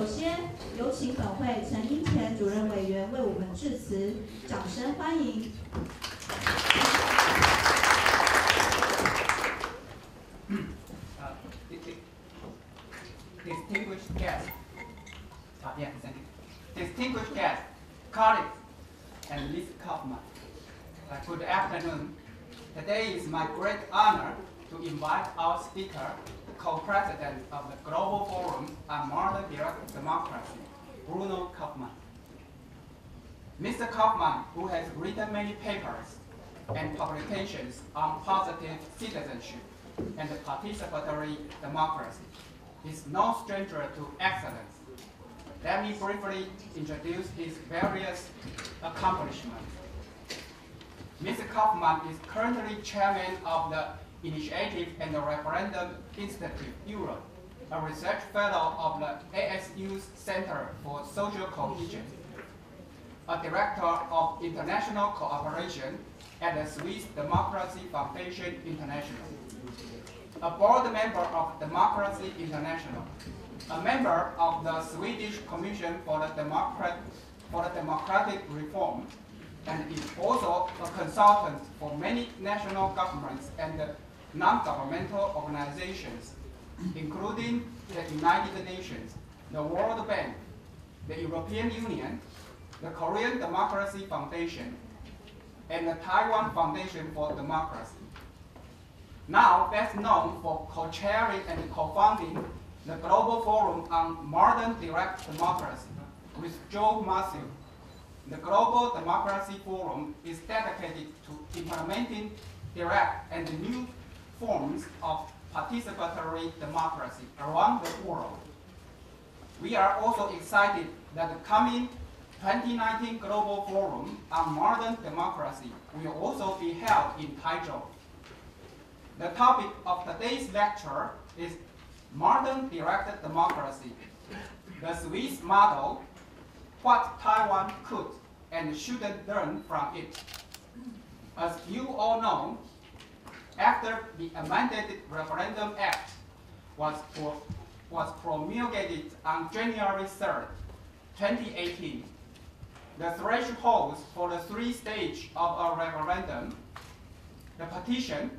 首先，有请本会陈英前主任委员为我们致辞，掌声欢迎。Distinguished guests, thank you. Distinguished guests, colleagues, and Ms. Kaufman, good afternoon. Today is my great honor to invite our speaker, co-president of the Global Forum on Modern Direct Democracy, Bruno Kaufman. Mr. Kaufman, who has written many papers and publications on positive citizenship and participatory democracy, is no stranger to excellence. Let me briefly introduce his various accomplishments. Mr. Kaufman is currently chairman of the Initiative and the Referendum Institute, Europe, a research fellow of the ASU's Center for Social Cohesion, a director of international cooperation at the Swiss Democracy Foundation International, a board member of Democracy International, a member of the Swedish Commission for the Democratic Reform, and is also a consultant for many national governments and non-governmental organizations, including the United Nations, the World Bank, the European Union, the Korean Democracy Foundation, and the Taiwan Foundation for Democracy. Now best known for co-chairing and co-founding the Global Forum on Modern Direct Democracy with Joe Matthew. The Global Democracy Forum is dedicated to implementing direct and new forms of participatory democracy around the world. We are also excited that the coming 2019 Global Forum on Modern Democracy will also be held in Taizhou. The topic of today's lecture is Modern Direct Democracy, the Swiss model, what Taiwan could and shouldn't learn from it. As you all know, after the amended Referendum Act was promulgated on January 3rd, 2018, the thresholds for the three stages of a referendum, the petition,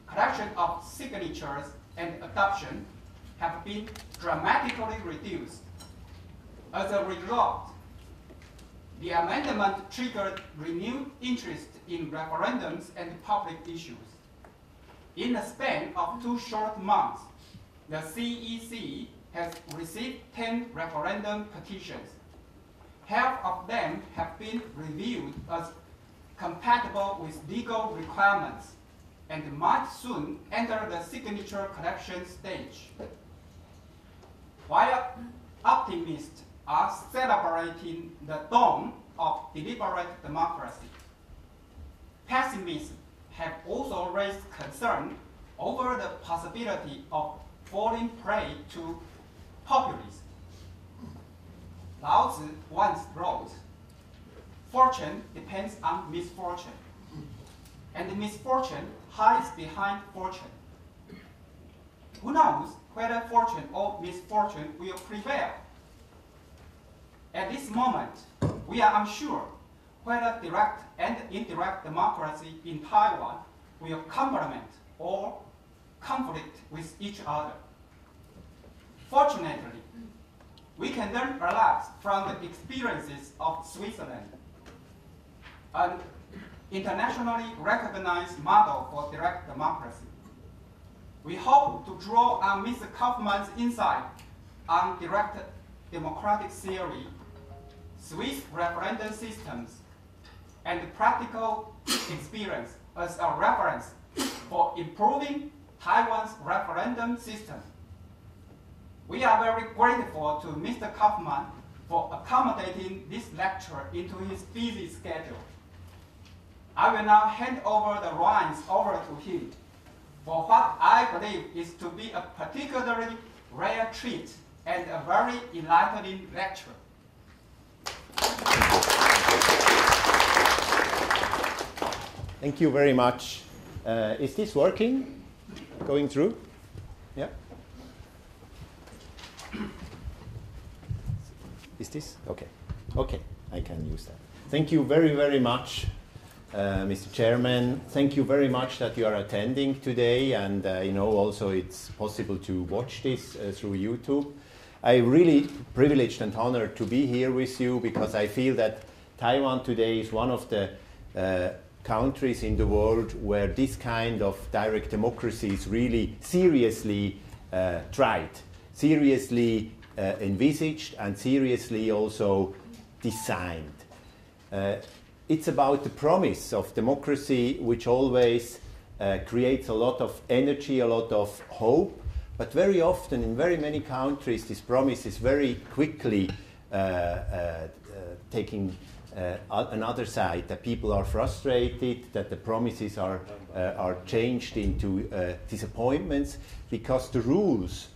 collection of signatures, and adoption, have been dramatically reduced. As a result, the amendment triggered renewed interest in referendums and public issues. In the span of 2 short months, the CEC has received 10 referendum petitions. Half of them have been reviewed as compatible with legal requirements and might soon enter the signature collection stage. While optimists are celebrating the dawn of deliberate democracy, pessimists have also raised concern over the possibility of falling prey to populism. Lao Tzu once wrote, "Fortune depends on misfortune, and misfortune hides behind fortune." Who knows whether fortune or misfortune will prevail? At this moment, we are unsure whether direct and indirect democracy in Taiwan will complement or conflict with each other. Fortunately, we can learn a lot from the experiences of Switzerland, an internationally recognized model for direct democracy. We hope to draw on Mr. Kaufman's insight on direct democratic theory, Swiss referendum systems, and practical experience as a reference for improving Taiwan's referendum system. We are very grateful to Mr. Kaufman for accommodating this lecture into his busy schedule. I will now hand over the reins over to him for what I believe is to be a particularly rare treat and a very enlightening lecture. Thank you very much. Is this working? Going through? Yeah? Is this? Okay. Okay, I can use that. Thank you very, very much, Mr. Chairman. Thank you very much that you are attending today, and you know also it's possible to watch this through YouTube. I'm really privileged and honored to be here with you because I feel that Taiwan today is one of the countries in the world where this kind of direct democracy is really seriously tried, seriously envisaged, and seriously also designed. It's about the promise of democracy, which always creates a lot of energy, a lot of hope, but very often in very many countries this promise is very quickly taking another side, that people are frustrated, that the promises are changed into disappointments, because the rules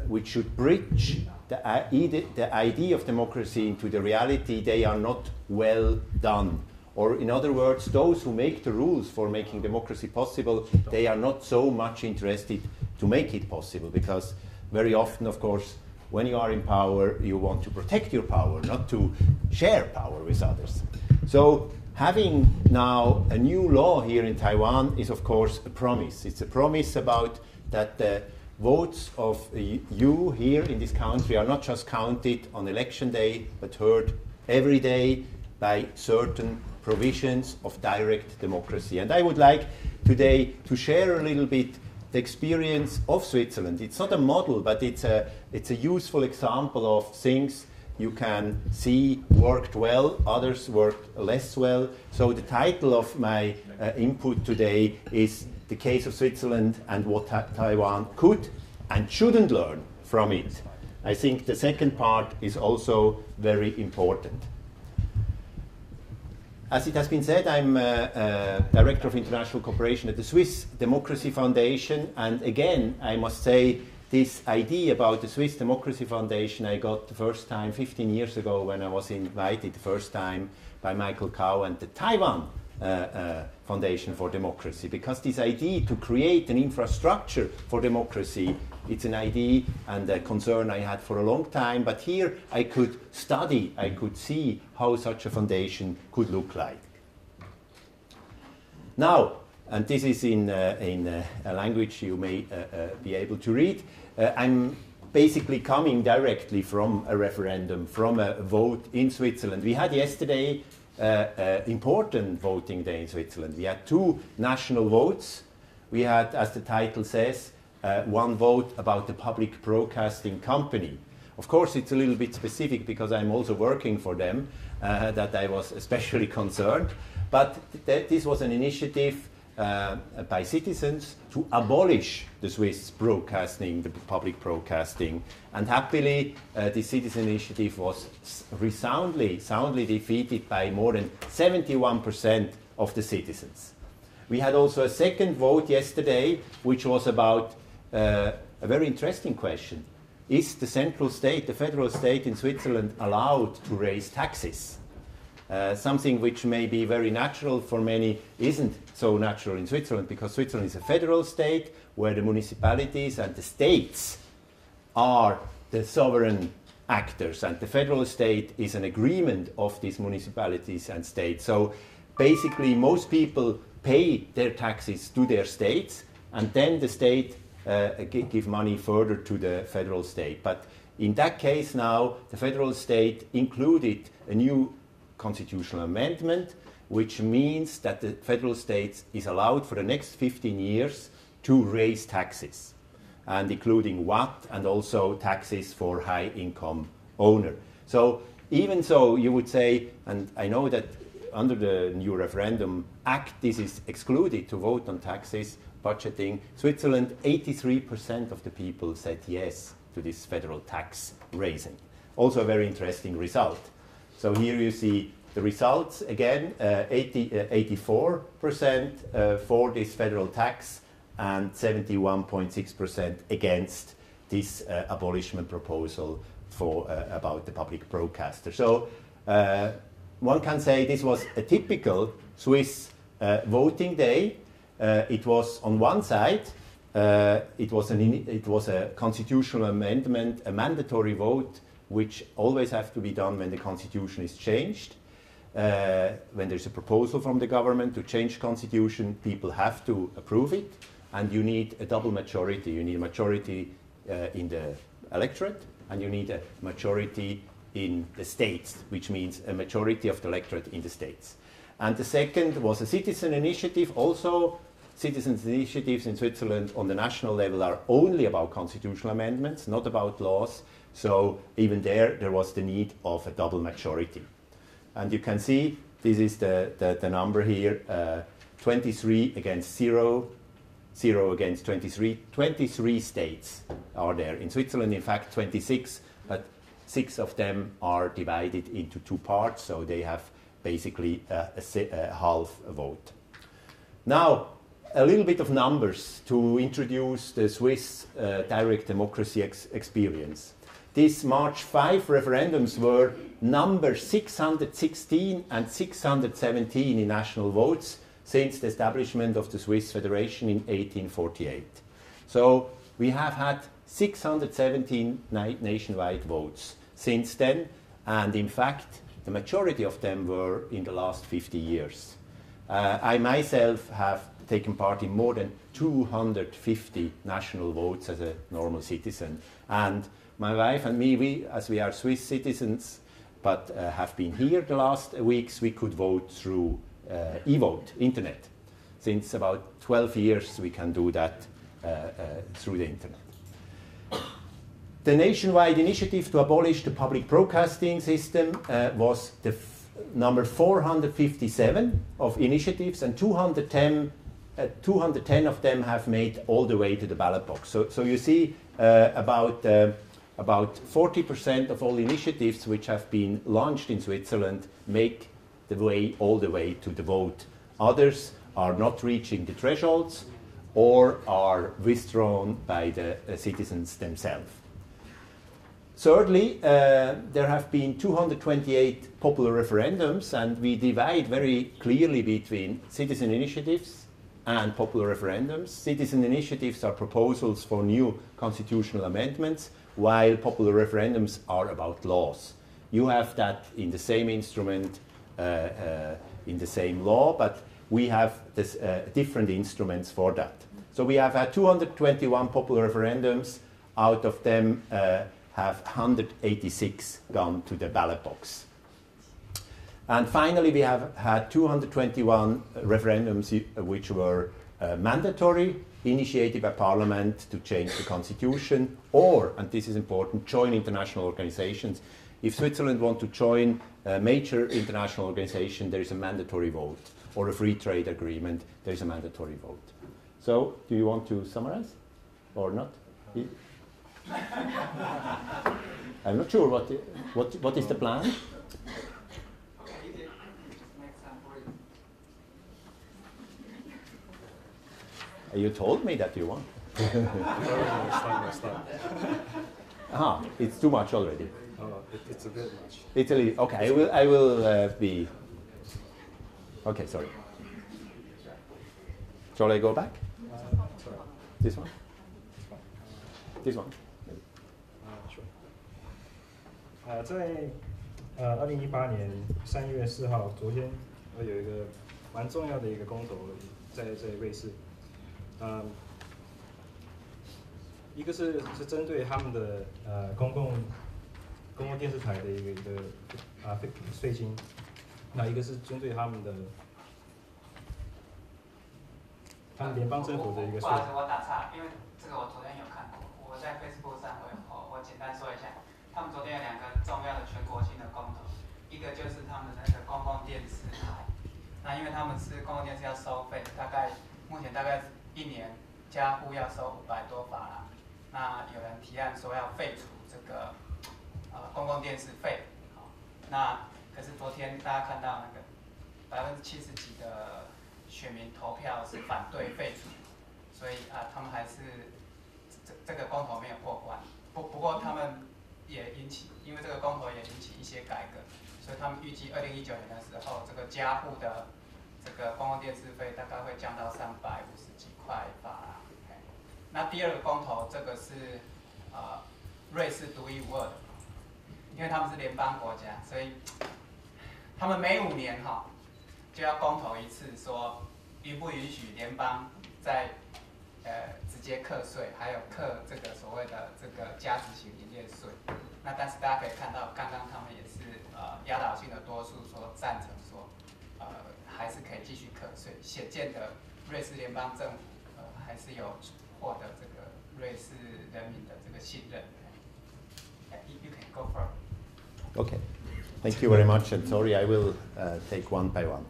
which should bridge the idea of democracy into the reality, they are not well done. Or in other words, those who make the rules for making democracy possible, they are not so much interested to make it possible, because very often, of course, when you are in power, you want to protect your power, not to share power with others. So having now a new law here in Taiwan is, of course, a promise. It's a promise about that the votes of you here in this country are not just counted on election day, but heard every day by certain provisions of direct democracy. And I would like today to share a little bit the experience of Switzerland. It's not a model, but it's a useful example of things you can see worked well, others worked less well. So the title of my input today is The Case of Switzerland and What Taiwan Could and Shouldn't Learn from It. I think the second part is also very important. As it has been said, I'm Director of International Cooperation at the Swiss Democracy Foundation, and again, I must say, this idea about the Swiss Democracy Foundation I got the first time 15 years ago when I was invited the first time by Michael Cow and the Taiwan Foundation for Democracy, because this idea to create an infrastructure for democracy, it's an idea and a concern I had for a long time, but here I could study, I could see how such a foundation could look like. Now, and this is in a language you may be able to read, I'm basically coming directly from a referendum, from a vote in Switzerland. We had yesterday important voting day in Switzerland. We had two national votes. We had, as the title says, one vote about the public broadcasting company. Of course, it's a little bit specific because I'm also working for them, that I was especially concerned. But this was an initiative by citizens to abolish the Swiss broadcasting, the public broadcasting. And happily, the citizen initiative was soundly defeated by more than 71% of the citizens. We had also a second vote yesterday, which was about a very interesting question. Is the central state, the federal state in Switzerland, allowed to raise taxes? Something which may be very natural for many isn't so natural in Switzerland, because Switzerland is a federal state where the municipalities and the states are the sovereign actors, and the federal state is an agreement of these municipalities and states. So basically most people pay their taxes to their states, and then the state give money further to the federal state. But in that case now, the federal state included a new constitutional amendment, which means that the federal state is allowed for the next 15 years to raise taxes, and including VAT and also taxes for high-income owner. So even so, you would say, and I know that under the new referendum act, this is excluded to vote on taxes, budgeting. Switzerland, 83% of the people said yes to this federal tax raising. Also a very interesting result. So here you see the results again, 84% for this federal tax and 71.6% against this abolishment proposal for about the public broadcaster. So one can say this was a typical Swiss voting day. It was on one side, it was a constitutional amendment, a mandatory vote, which always have to be done when the constitution is changed. When there's a proposal from the government to change constitution, people have to approve it, and you need a double majority. You need a majority in the electorate, and you need a majority in the states, which means a majority of the electorate in the states. And the second was a citizen initiative. Also, citizens' initiatives in Switzerland on the national level are only about constitutional amendments, not about laws. So even there was the need of a double majority. And you can see this is the number here, 23 against 0, 0 against 23. 23 states are there. In Switzerland, in fact, 26, but 6 of them are divided into 2 parts, so they have basically a half a vote. Now, a little bit of numbers to introduce the Swiss direct democracy experience. These March 5 referendums were number 616 and 617 in national votes since the establishment of the Swiss Federation in 1848. So we have had 617 nationwide votes since then, and in fact, the majority of them were in the last 50 years. I myself have taken part in more than 250 national votes as a normal citizen, and my wife and me, as we are Swiss citizens, but have been here the last weeks, we could vote through e-vote, internet. Since about 12 years, we can do that through the internet. The nationwide initiative to abolish the public broadcasting system was the number 457 of initiatives, and 210 of them have made all the way to the ballot box. So you see about 40% of all initiatives which have been launched in Switzerland make the way all the way to the vote. Others are not reaching the thresholds or are withdrawn by the citizens themselves. Thirdly, there have been 228 popular referendums, and we divide very clearly between citizen initiatives and popular referendums. Citizen initiatives are proposals for new constitutional amendments, while popular referendums are about laws. You have that in the same instrument, in the same law, but we have this, different instruments for that. So we have had 221 popular referendums. Out of them have 186 gone to the ballot box. And finally, we have had 221 referendums which were mandatory, initiated by Parliament to change the constitution, or, and this is important, join international organizations. If Switzerland wants to join a major international organization, there is a mandatory vote, or a free trade agreement, there is a mandatory vote. So, do you want to summarize, or not? I'm not sure what is the plan. You told me that you want. Aha, it's too much already. It's a bit much. It's a little, okay, I will be. Okay, sorry. Shall I go back? Sorry. This one? This one? Sure. 在2018年3月4号，昨天有一个蛮重要的一个公投在瑞士。一个是针对他们的公共电视台的一个税金，那一个是针对他们联邦政府的一个税。不好意思，我打岔，因为这个我昨天有看过，我在 Facebook 上我简单说一下，他们昨天有2个重要的全国性的公投，一个就是他们的那个公共电视台，那因为他们是公共电视要收费，目前大概1年家户要收500多法郎，那有人提案说要废除这个公共电视费，好，那可是昨天大家看到那个70%几的选民投票是反对废除，所以他们还是这个公投没有过关。不过他们也因为这个公投也引起一些改革，所以他们预计2019年的时候，这个家户的这个公共电视费大概会降到350几块法郎。那第2个公投，这个是瑞士独一无二的。因为他们是联邦国家，所以他们每5年就要公投一次，说允不允许联邦在直接课税，还有课这个所谓的这个加值型营业税。那但是大家可以看到，刚刚他们也是压倒性的多数说赞成说，还是可以继续课税。显见的，瑞士联邦政府还是有获得这个瑞士人民的这个信任。You can go first. Okay, thank you very much, and sorry, I will take one by one.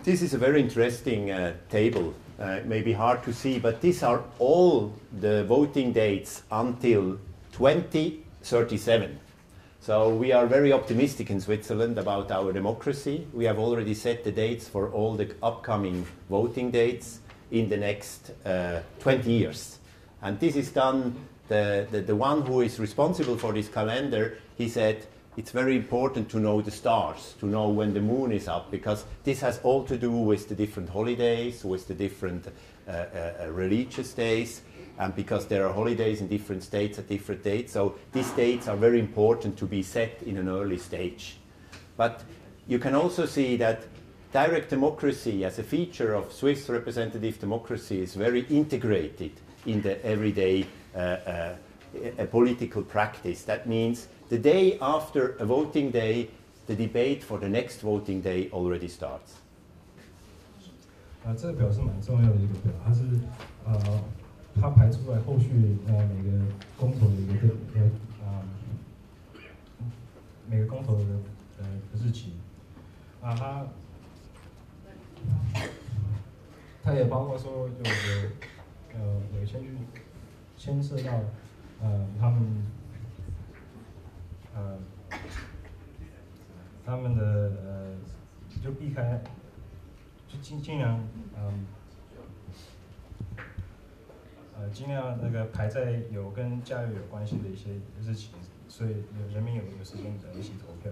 This is a very interesting table. It may be hard to see, but these are all the voting dates until 2037. So we are very optimistic in Switzerland about our democracy. We have already set the dates for all the upcoming voting dates in the next 20 years. And this is done, the one who is responsible for this calendar, he said, it's very important to know the stars, to know when the moon is up, because this has all to do with the different holidays, with the different religious days, and because there are holidays in different states at different dates. So these dates are very important to be set in an early stage. But you can also see that direct democracy as a feature of Swiss representative democracy is very integrated in the everyday political practice. That means the day after a voting day, the debate for the next voting day already starts. 这个表是蛮重要的一个表，它是它排出来后续每个公投的一个每个公投的日期它也包括说有牵涉到他们的就避开就尽量尽量那个排在有跟假日有关系的一些日期，所以人民有时间一起投票。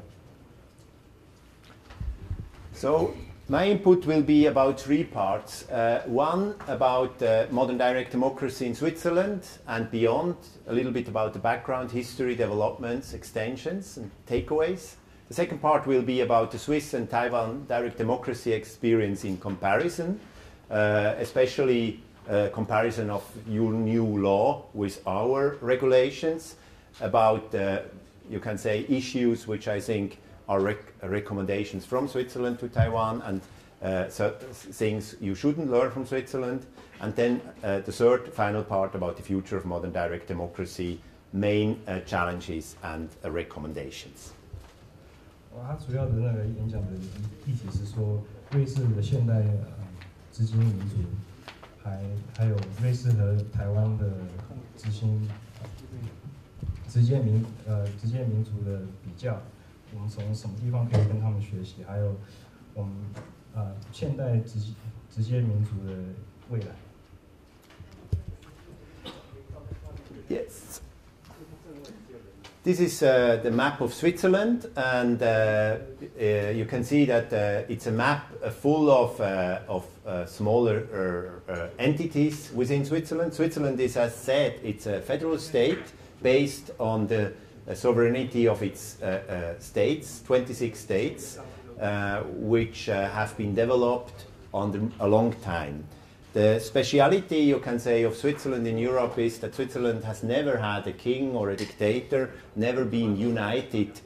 So my input will be about 3 parts. One about modern direct democracy in Switzerland and beyond, a little bit about the background, history, developments, extensions and takeaways. The second part will be about the Swiss and Taiwan direct democracy experience in comparison, especially comparison of your new law with our regulations, about, you can say, issues which I think are recommendations from Switzerland to Taiwan, and things you shouldn't learn from Switzerland. And then the third final part about the future of modern direct democracy, main challenges and recommendations. 它主要的那个演讲的议题是说，瑞士的现代直接民主，还有瑞士和台湾的直接民主的比较。我们从什么地方可以跟他们学习？还有我们现代直接民主的未来。Yes. This is the map of Switzerland, and you can see that it's a map full of smaller entities within Switzerland. Switzerland is, as said, it's a federal state based on the sovereignty of its states, 26 states, which have been developed on a long time. The speciality, you can say, of Switzerland in Europe is that Switzerland has never had a king or a dictator, never been united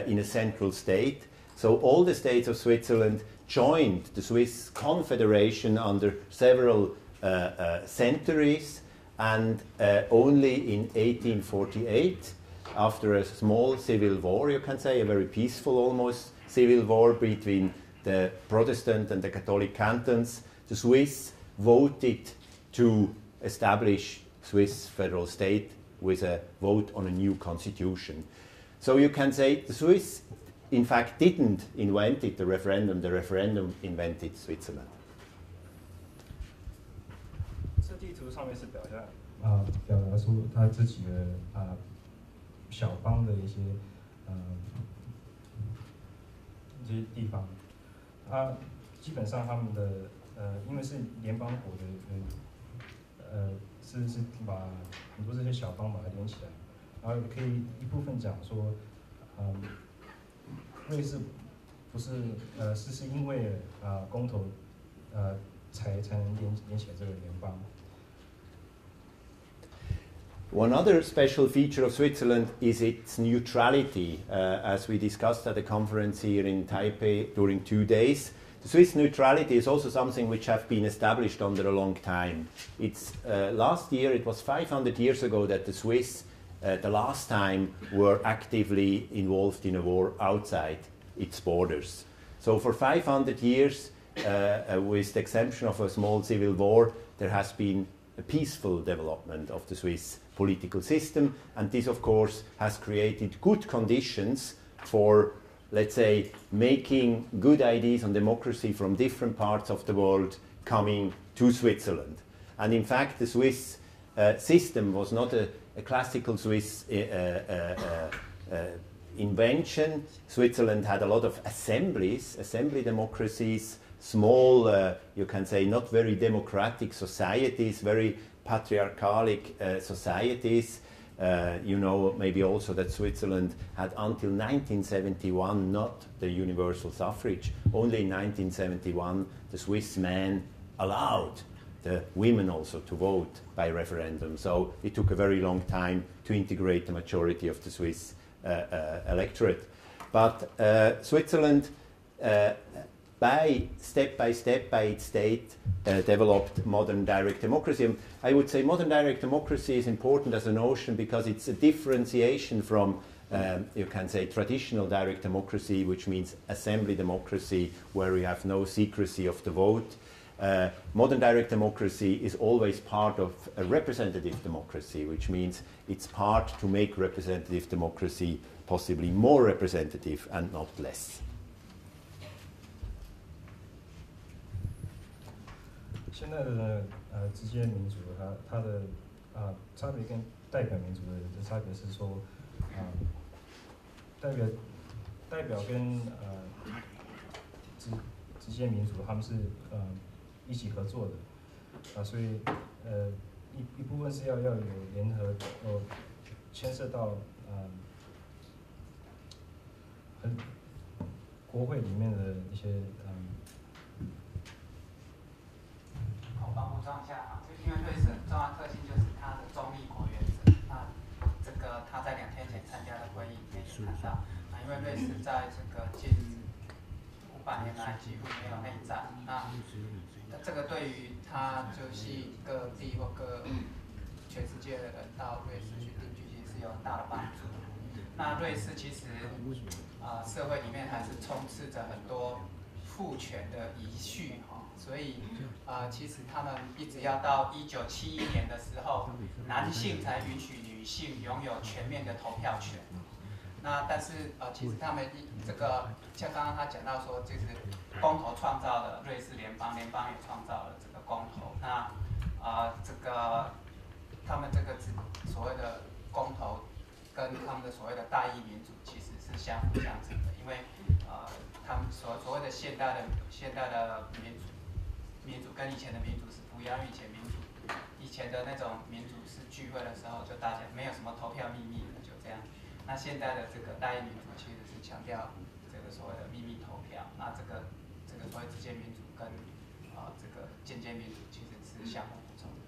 in a central state. So all the states of Switzerland joined the Swiss Confederation under several centuries, and only in 1848, after a small civil war, you can say, a very peaceful almost civil war between the Protestant and the Catholic cantons, the Swiss voted to establish Swiss federal state with a vote on a new constitution. So you can say the Swiss, in fact, didn't invent the referendum invented Switzerland. 这地图上面是表达出他自己的小邦的一些这些地方，基本上他们的因为是联邦国的，是把很多这些小邦把它连起来，然后可以一部分讲说，瑞士不是是因为公投才能连起这个联邦。One other special feature of Switzerland is its neutrality, as we discussed at the conference here in Taipei during 2 days. The Swiss neutrality is also something which has been established under a long time. It's last year, it was 500 years ago that the Swiss, the last time, were actively involved in a war outside its borders. So for 500 years, with the exemption of a small civil war, there has been a peaceful development of the Swiss political system, and this of course has created good conditions for, let's say, making good ideas on democracy from different parts of the world coming to Switzerland. And in fact the Swiss system was not a classical Swiss invention. Switzerland had a lot of assembly democracies, small, you can say, not very democratic societies, very patriarchalic societies. You know maybe also that Switzerland had until 1971 not the universal suffrage. Only in 1971 the Swiss men allowed the women also to vote by referendum. So it took a very long time to integrate the majority of the Swiss electorate. But Switzerland, step by step by its state, developed modern direct democracy. And I would say modern direct democracy is important as a notion because it's a differentiation from, you can say, traditional direct democracy, which means assembly democracy, where we have no secrecy of the vote. Modern direct democracy is always part of a representative democracy, which means it's part to make representative democracy possibly more representative and not less. 现在的直接民主，它的差别跟代表民主的差别是说，代表跟直接民主他们是一起合作的，所以一部分是要有联合，牵涉到国会里面的一些我帮补充一下啊，因为瑞士很重要的特性就是它的中立国原则。那这个他在2天前参加的会议里面也谈到，因为瑞士在这个近500年来几乎没有内战，那这个对于它就吸引各地或全世界的人到瑞士去定居，其实是有很大的帮助。那瑞士其实社会里面还是充斥着很多父权的遗绪哈，所以其实他们一直要到1971年的时候，男性才允许女性拥有全面的投票权。那但是其实他们这个像刚刚他讲到说，就是公投创造了瑞士联邦，联邦也创造了这个公投。那这个他们这个所谓的公投跟他们的所谓的代议民主其实是相辅相成的，因为他们所谓的现代的民主跟以前的民主是不一样，因为以前的那种民主是聚会的时候就大家没有什么投票秘密的，就这样。那现在的这个代议民主其实是强调这个所谓的秘密投票，那这个所谓直接民主跟这个间接民主其实是相互补充的。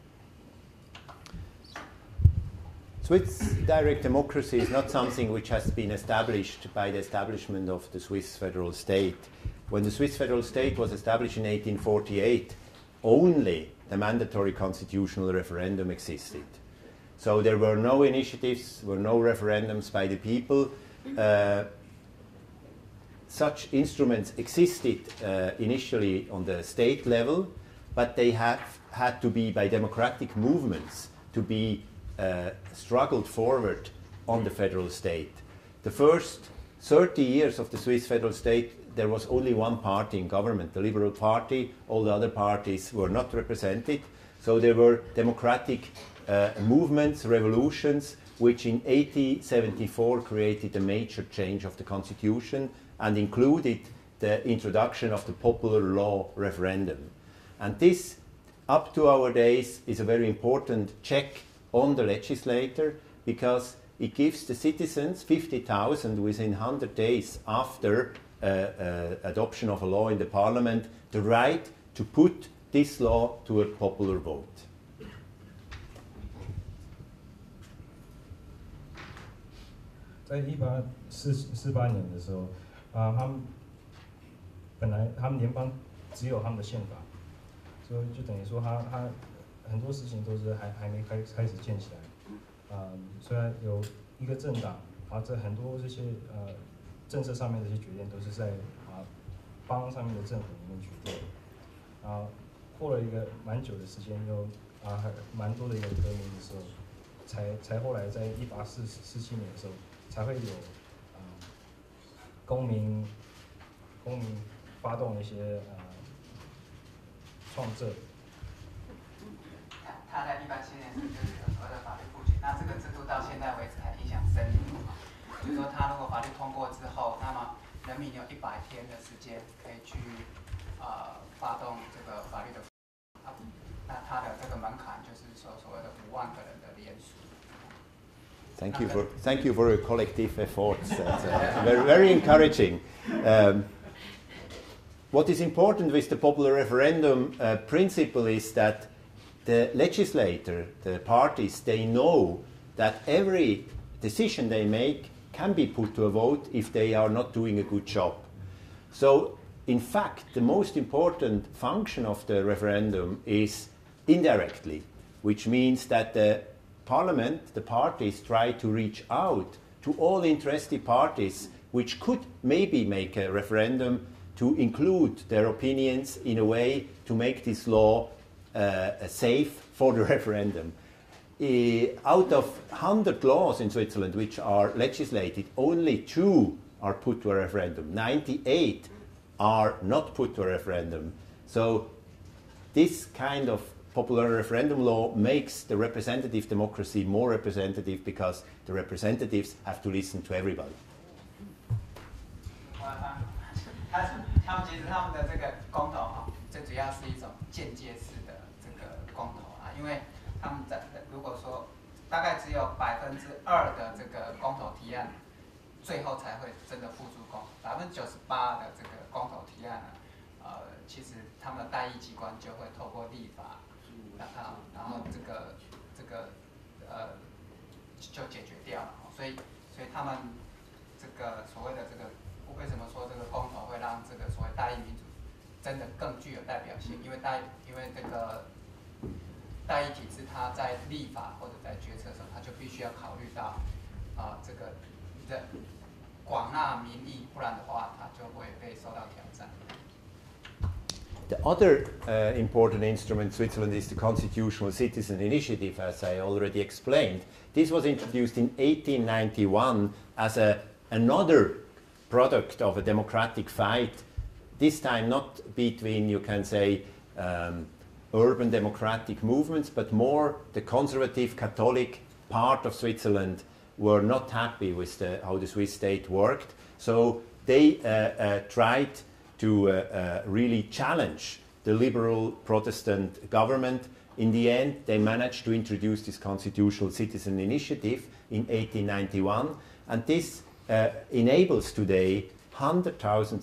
Swiss direct democracy is not something which has been established by the establishment of the Swiss federal state. When the Swiss federal state was established in 1848, only the mandatory constitutional referendum existed. So there were no initiatives, were no referendums by the people. Such instruments existed initially on the state level, but they had to be by democratic movements to be struggled forward on the federal state. The first 30 years of the Swiss federal state, there was only one party in government, the Liberal Party. All the other parties were not represented. So there were democratic movements, revolutions, which in 1874 created a major change of the constitution and included the introduction of the popular law referendum. And this, up to our days, is a very important check on the legislator, because it gives the citizens 50,000 within 100 days after adoption of a law in the parliament the right to put this law to a popular vote. 在1848年的时候，他们本来他们联邦只有他们的宪法，所以就等于说他很多事情都是还没开始建起来。虽然有一个政党，这很多这些政策上面的一些决定都是在邦上面的政府里面决定。过了一个蛮久的时间，又还蛮多的一个革命的时候，才后来在1847年的时候，才会有公民发动一些创政。他在1877年就是有所谓的法律布局，那这个制度到现在为止还影响深远嘛。就是说，他如果法律通过之后，那么人民有100天的时间可以去发动这个法律的，那他的这个门槛就是说所谓的5万个人的联署。Thank you for your collective efforts. That's very encouraging. What is important with the popular referendum principle is that the legislator, the parties, they know that every decision they make can be put to a vote if they are not doing a good job. So, in fact, the most important function of the referendum is indirectly, which means that the Parliament, the parties, try to reach out to all interested parties which could maybe make a referendum to include their opinions in a way to make this law safe for the referendum. Out of 100 laws in Switzerland which are legislated, only 2 are put to a referendum. 98 are not put to a referendum. So this kind of popular referendum law makes the representative democracy more representative because the representatives have to listen to everybody. 他们其实他们的这个公投最主要是一种间接式的这个公投因为他们如果说大概只有2%的这个公投提案，最后才会真的付诸公投，98%的这个公投提案其实他们的代议机关就会透过立法，然后这个就解决掉了，所以他们这个所谓的这个为什么说这个公投会让这个所谓代议民主真的更具有代表性？因为这个代议体制，它在立法或者在决策的时候，它就必须要考虑到这个广纳民意，不然的话，它就会被受到挑战。The other important instrument in Switzerland is the Constitutional Citizen Initiative, as I already explained. This was introduced in 1891 as another product of a democratic fight, this time not between, you can say, urban democratic movements, but more the conservative Catholic part of Switzerland were not happy with how the Swiss state worked. So they tried to really challenge the liberal Protestant government. In the end, they managed to introduce this Constitutional Citizen Initiative in 1891, and this enables today 100,000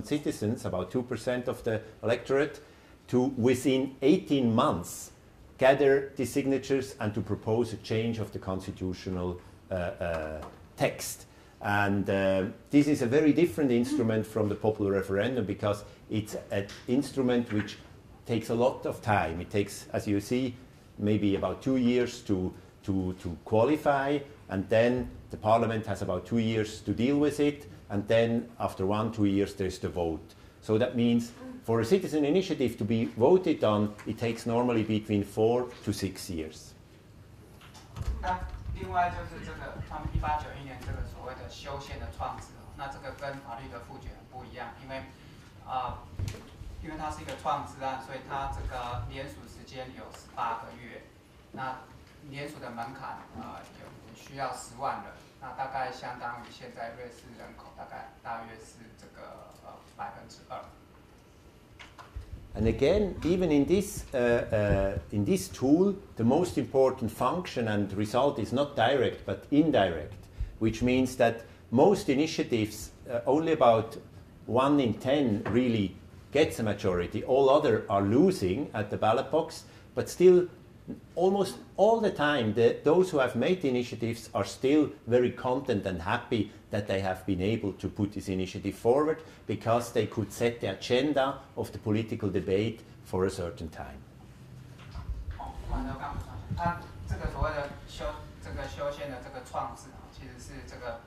citizens, about 2% of the electorate, to within 18 months gather the signatures and to propose a change of the constitutional text. And this is a very different instrument from the popular referendum because it's an instrument which takes a lot of time. It takes, as you see, maybe about 2 years to qualify, and then the parliament has about 2 years to deal with it, and then after 1-2 years there's the vote. So that means for a citizen initiative to be voted on, it takes normally between 4 to 6 years. 另外就是这个，他们1891年这个所谓的修宪的创制，那这个跟法律的复决很不一样，因为它是一个创制案，所以它这个联署时间有18个月，那联署的门槛需要10万人，那大概相当于现在瑞士人口大约是这个2%。And again, even in this tool, the most important function and result is not direct but indirect, which means that most initiatives, only about 1 in 10 really gets a majority. All other are losing at the ballot box, but still almost all the time those who have made the initiatives are still very content and happy that they have been able to put this initiative forward because they could set the agenda of the political debate for a certain time. 它这个所谓的修宪的这个创制啊，其实是这个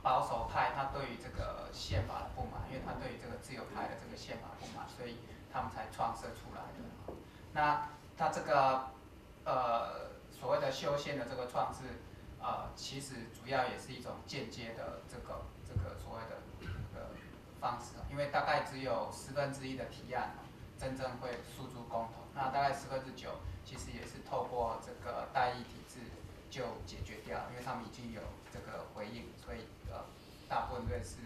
保守派他对于这个宪法的不满，因为他对于这个自由派的这个宪法不满，所以他们才创设出来的。那他这个所谓的修宪的这个创制，其实主要也是一种间接的这个所谓的方式，因为大概只有1/10的提案真正会诉诸公投，那大概9/10其实也是透过这个代议体制就解决掉，因为他们已经有这个回应，所以大部分瑞士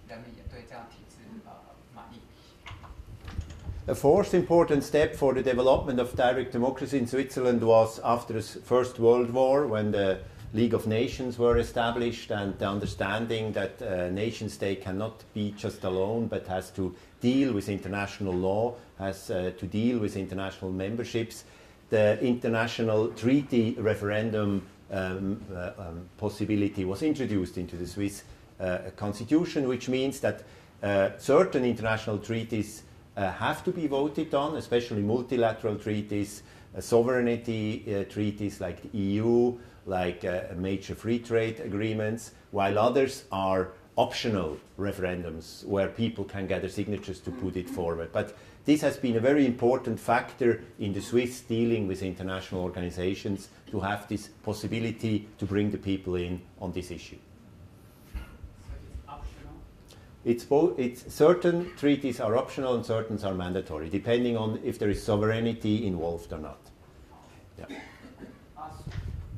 人民也对这样体制满意。A fourth important step for the development of direct democracy in Switzerland was after the First World War, when the League of Nations were established and the understanding that a nation state cannot be just alone but has to deal with international law, has to deal with international memberships. The international treaty referendum possibility was introduced into the Swiss constitution, which means that certain international treaties have to be voted on, especially multilateral treaties, sovereignty treaties like the EU, like major free trade agreements, while others are optional referendums where people can gather signatures to put it forward. But this has been a very important factor in the Swiss dealing with international organizations to have this possibility to bring the people in on this issue. It's both. Certain treaties are optional and certain are mandatory, depending on if there is sovereignty involved or not. Yeah.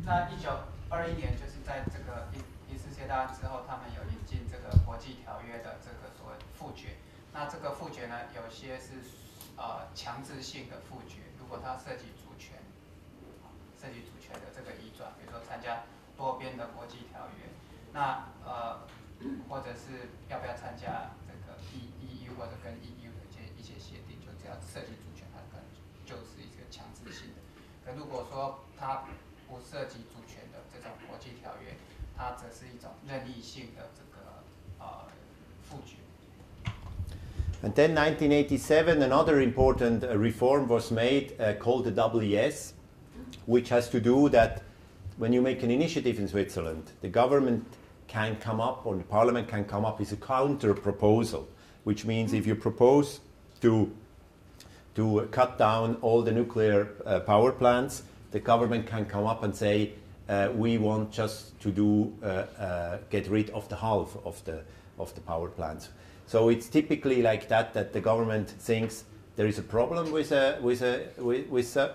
那1921年就是在这个第4次世界大战之后，他们有引进这个国际条约的这个所谓复决。那这个复决呢，有些是强制性的复决，如果它涉及主权的这个移转，比如说参加多边的国际条约，那或者是要不要参加这个 EU 或者跟 EU 的一些协定，就只要涉及主权，它可能就是一个强制性的。可如果说它不涉及主权的这种国际条约，它则是一种任意性的这个复决。And then 1987, another important reform was made called the WES, which has to do that when you make an initiative in Switzerland, the government can come up, or the parliament can come up with a counter proposal, which means if you propose to cut down all the nuclear power plants, the government can come up and say, we want just to get rid of the half of the power plants. So it's typically like that the government thinks there is a problem with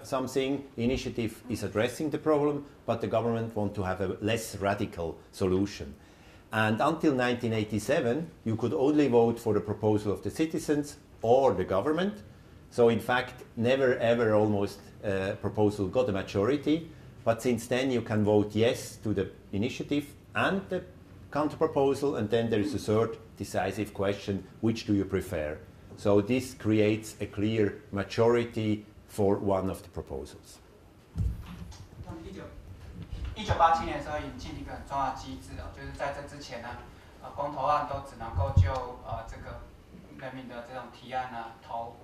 something. Initiative is addressing the problem, but the government wants to have a less radical solution. And until 1987, you could only vote for the proposal of the citizens or the government. So in fact, never ever almost proposal got a majority. But since then, you can vote yes to the initiative and the counter-proposal, and then there is a third decisive question, which do you prefer? So this creates a clear majority for one of the proposals. 1987年的时候引进一个很重要的机制就是在这之前呢，公投案都只能够就这个人民的这种提案呢投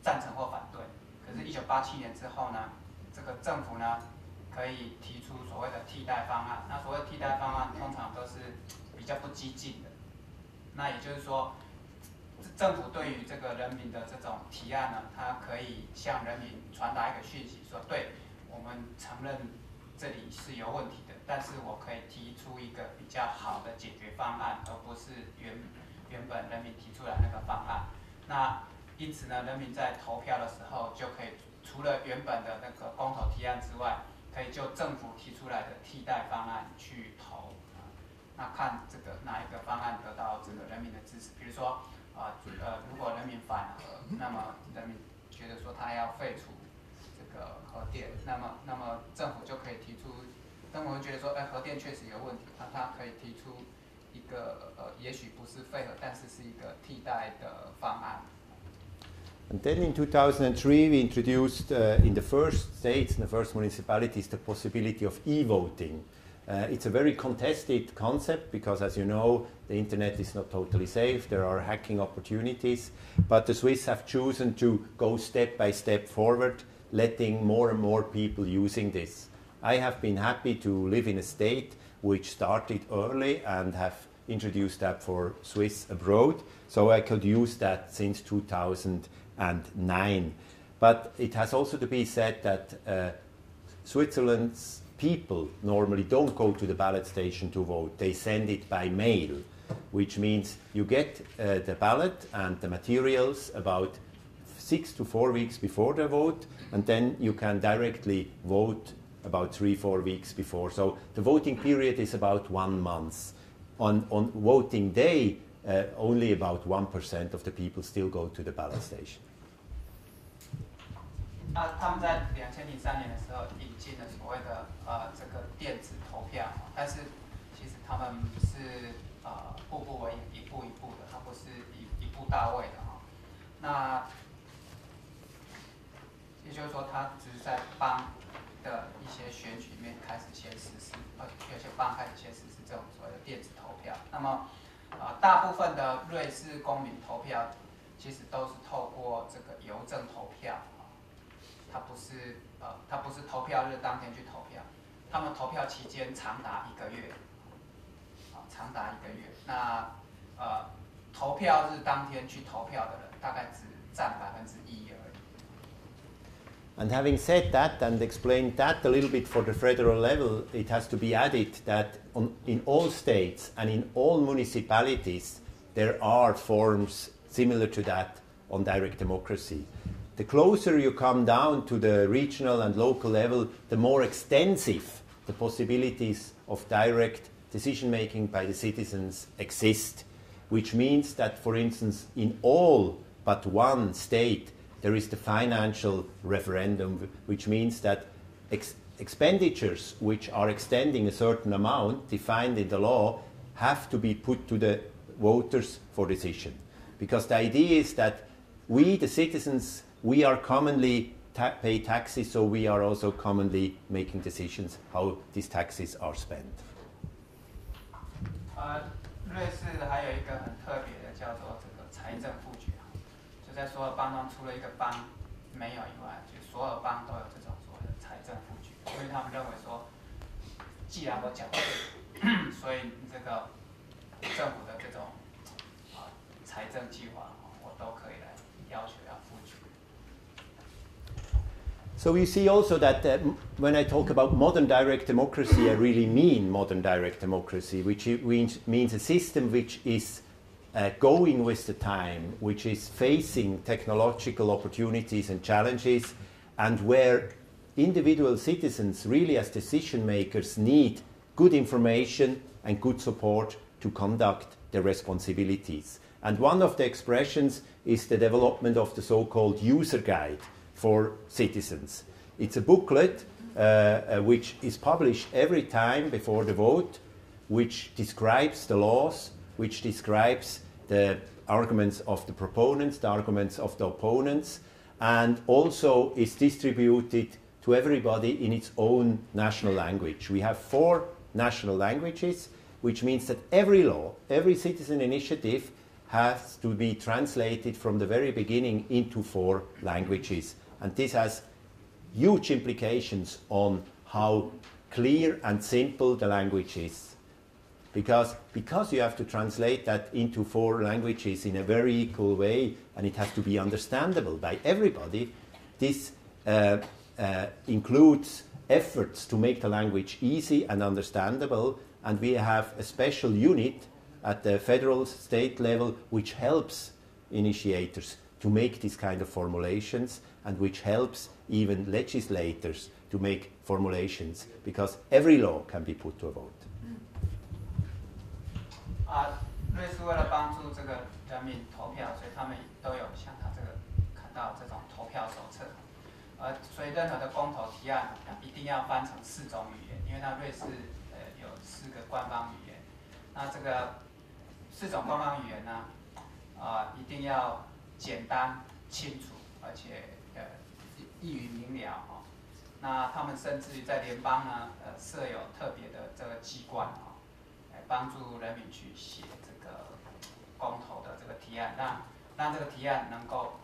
赞成或反对。可是1987年之后呢，这个政府呢可以提出所谓的替代方案。那所谓替代方案通常都是比较不激进的。那也就是说，政府对于这个人民的这种提案呢，它可以向人民传达一个讯息，说对，我们承认这里是有问题的，但是我可以提出一个比较好的解决方案，而不是原本人民提出来那个方案。那因此呢，人民在投票的时候就可以除了原本的那个公投提案之外，可以就政府提出来的替代方案去投。那看这个哪一个方案得到这个人民的支持。比如说，如果人民反核，那么人民觉得说他要废除这个核电，那么政府就可以提出，政府会觉得说，核电确实有问题，那他可以提出一个也许不是废核，但是是一个替代的方案。And then in 2003 we introduced in the first states, in the first municipalities, the possibility of e-voting. It's a very contested concept because, as you know, the internet is not totally safe. There are hacking opportunities. But the Swiss have chosen to go step by step forward, letting more and more people using this. I have been happy to live in a state which started early and have introduced that for Swiss abroad. So I could use that since 2009. But it has also to be said that Switzerland's people normally don't go to the ballot station to vote. They send it by mail, which means you get the ballot and the materials about 6 to 4 weeks before the vote, and then you can directly vote about 3-4 weeks before. So the voting period is about 1 month. On voting day, only about 1% of the people still go to the ballot station. 他们在2003年的时候引进了所谓的这个电子投票，但是其实他们是步步为营，一步一步的，它不是一步到位的哈。那也就是说，它只是在邦的一些选举里面开始先实施，有些邦开始先实施这种所谓的电子投票。那么大部分的瑞士公民投票其实都是透过这个邮政投票。它不是投票日当天去投票，他们投票期间长达1个月，长达1个月。那投票日当天去投票的人大概只占1%而已。And having said that and explained that a little bit for the federal level, it has to be added that in all states and in all municipalities there are forms similar to that on direct democracy. The closer you come down to the regional and local level, the more extensive the possibilities of direct decision-making by the citizens exist, which means that, for instance, in all but one state, there is the financial referendum, which means that expenditures which are extending a certain amount defined in the law have to be put to the voters for decision. Because the idea is that we, the citizens, we are commonly pay taxes, so we are also commonly making decisions how these taxes are spent. 瑞士还有一个很特别的，叫做这个财政布局，就在所有邦中，除了一个邦没有以外，就所有邦都有这种所谓的财政布局，因为他们认为说，既然我缴税，所以这个政府的这种财政计划，我都可以来要求要付取。So you see also that when I talk about modern direct democracy, I really mean modern direct democracy, which means a system which is going with the time, which is facing technological opportunities and challenges, and where individual citizens really as decision makers need good information and good support to conduct their responsibilities. And one of the expressions is the development of the so-called user guide for citizens. It's a booklet which is published every time before the vote, which describes the laws, which describes the arguments of the proponents, the arguments of the opponents, and also is distributed to everybody in its own national language. We have 4 national languages, which means that every law, every citizen initiative has to be translated from the very beginning into 4 languages. And this has huge implications on how clear and simple the language is. Because you have to translate that into 4 languages in a very equal way, and it has to be understandable by everybody, this includes efforts to make the language easy and understandable, and we have a special unit at the federal state level which helps initiators to make these kind of formulations, and which helps even legislators to make formulations, because every law can be put to a vote. 瑞士为了帮助这个人民投票，所以他们都有像他这个看到这种投票手册。所以任何的公投提案一定要翻成4种语言，因为它瑞士有4个官方语言。那这个4种官方语言呢，一定要简单清楚，而且易于明了哦。那他们甚至于在联邦呢，设有特别的这个机关哦，帮助人民去写这个公投的这个提案，让这个提案能够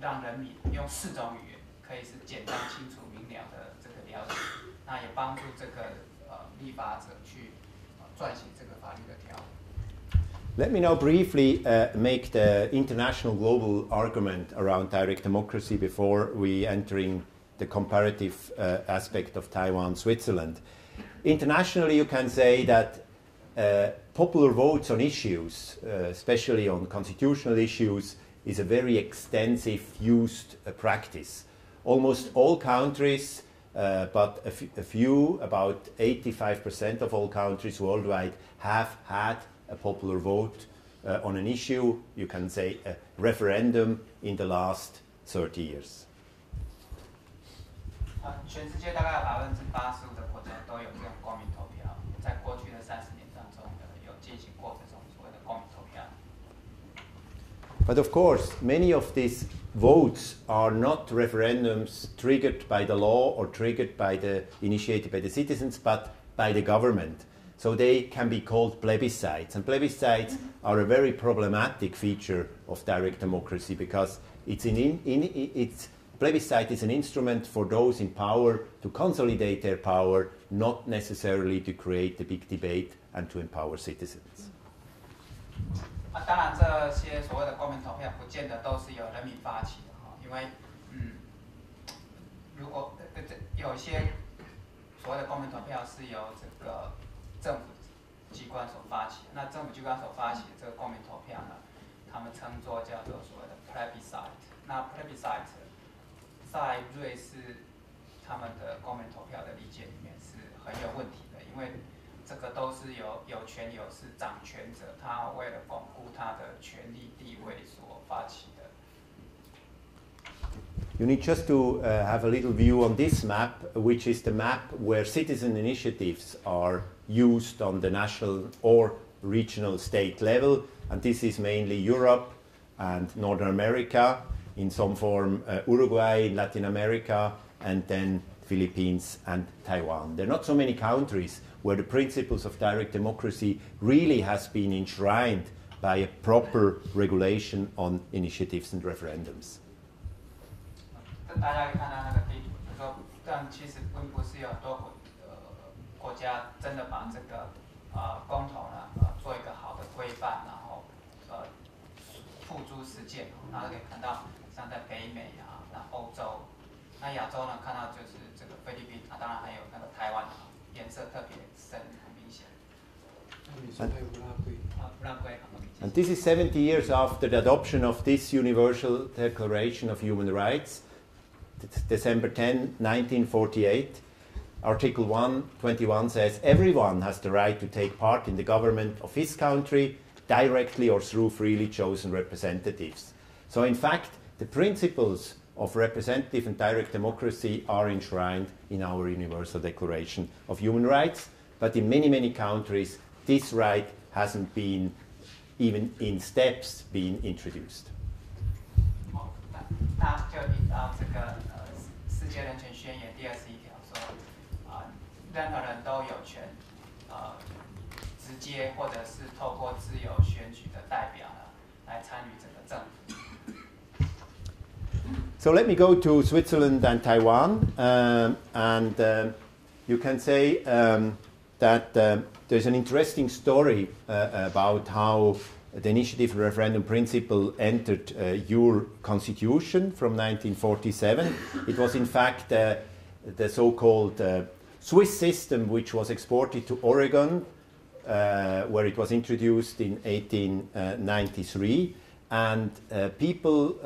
让人民用4种语言，可以是简单、清楚、明了的这个了解，那也帮助这个立法者去撰写这个法律的条文。Let me now briefly make the international global argument around direct democracy before we entering the comparative aspect of Taiwan, Switzerland. Internationally, you can say that popular votes on issues, especially on constitutional issues, is a very extensive used practice. Almost all countries, but a few, about 85% of all countries worldwide, have had a popular vote on an issue, you can say a referendum, in the last 30 years. 全世界大概85%的国家都有这种公民投票，在过去的30年当中，有进行过这种所谓的公民投票。But of course, many of these votes are not referendums triggered by the law or triggered by initiated by the citizens, but by the government. So they can be called plebiscites. And plebiscites are a very problematic feature of direct democracy because plebiscite is an instrument for those in power to consolidate their power, not necessarily to create a big debate and to empower citizens. 当然，这些所谓的公民投票不见得都是由人民发起的哈，因为如果有一些所谓的公民投票是由这个政府机关所发起的，那政府机关所发起的这个公民投票呢，他们称作叫做所谓的 plebiscite。那 plebiscite 在瑞士他们的公民投票的理解里面是很有问题的，因为这个都是有权有势掌权者，他为了巩固他的权力地位所发起的。You need just to have a little view on this map, which is the map where citizen initiatives are used on the national or regional state level, and this is mainly Europe and Northern America, in some form Uruguay, Latin America, and then Philippines and Taiwan. There are not so many countries where the principles of direct democracy really has been enshrined by a proper regulation on initiatives and referendums. 大家可以看到那个地图，就说，但其实并不是有很多国家真的把这个公投呢做一个好的规范，然后付诸实践。大家可以看到，像在北美啊，那欧洲，那亚洲呢看到就是这个菲律宾，当然还有那个台湾，颜色特别深，很明显。And this is 70 years after the adoption of this Universal Declaration of Human Rights, December 10, 1948. Article 121 says everyone has the right to take part in the government of his country, directly or through freely chosen representatives. So in fact, the principles of representative and direct democracy are enshrined in our Universal Declaration of Human Rights, but in many, many countries, this right hasn't been, even in steps, been introduced. 那就引到这个世界人权宣言第21条说，任何人都有权直接或者是透过自由选举的代表呢来参与这个政府。So let me go to Switzerland and Taiwan, and you can say that there's an interesting story about how the initiative referendum principle entered your constitution from 1947. It was in fact the so-called Swiss system which was exported to Oregon, where it was introduced in 1893. And people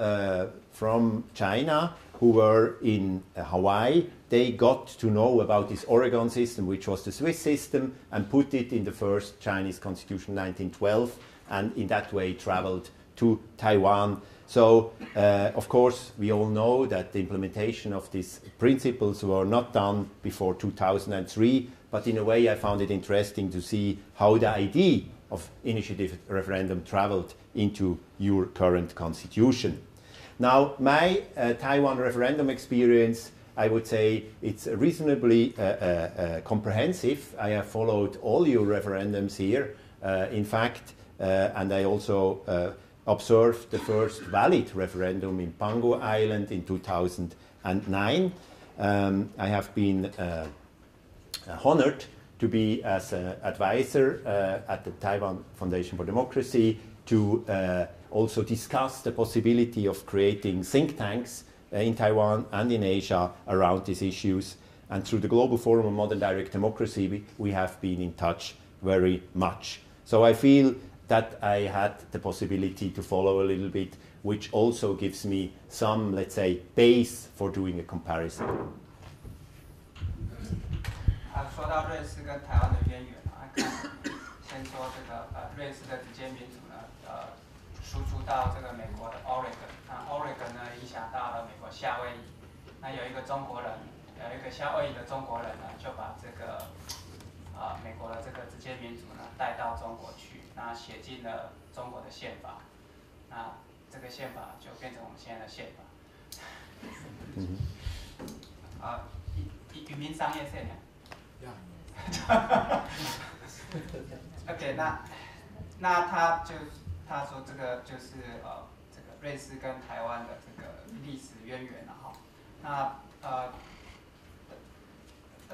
from China who were in Hawaii, they got to know about this Oregon system, which was the Swiss system, and put it in the first Chinese constitution, 1912, and in that way traveled to Taiwan. So, of course, we all know that the implementation of these principles were not done before 2003, but in a way I found it interesting to see how the idea of initiative referendum traveled into your current constitution. Now, my Taiwan referendum experience, I would say it's reasonably comprehensive. I have followed all your referendums here, in fact, and I also observed the first valid referendum in Pango Island in 2009. I have been honored to be as an advisor at the Taiwan Foundation for Democracy to also discuss the possibility of creating think tanks in Taiwan and in Asia around these issues. And through the Global Forum on Modern Direct Democracy, we have been in touch very much. So I feel that I had the possibility to follow a little bit, which also gives me some, let's say, base for doing a comparison. 说到瑞士跟台湾的渊源先说这个瑞士的直接民主呢，输出到这个美国的 Oregon， 那 Oregon 呢影响到了美国夏威夷，那有一个中国人，有一个夏威夷的中国人呢，就把这个美国的这个直接民主呢带到中国去，那写进了中国的宪法，那这个宪法就变成我们现在的宪法。语民商业线呢？OK， 那他说这个就是这个瑞士跟台湾的这个历史渊源了哈。那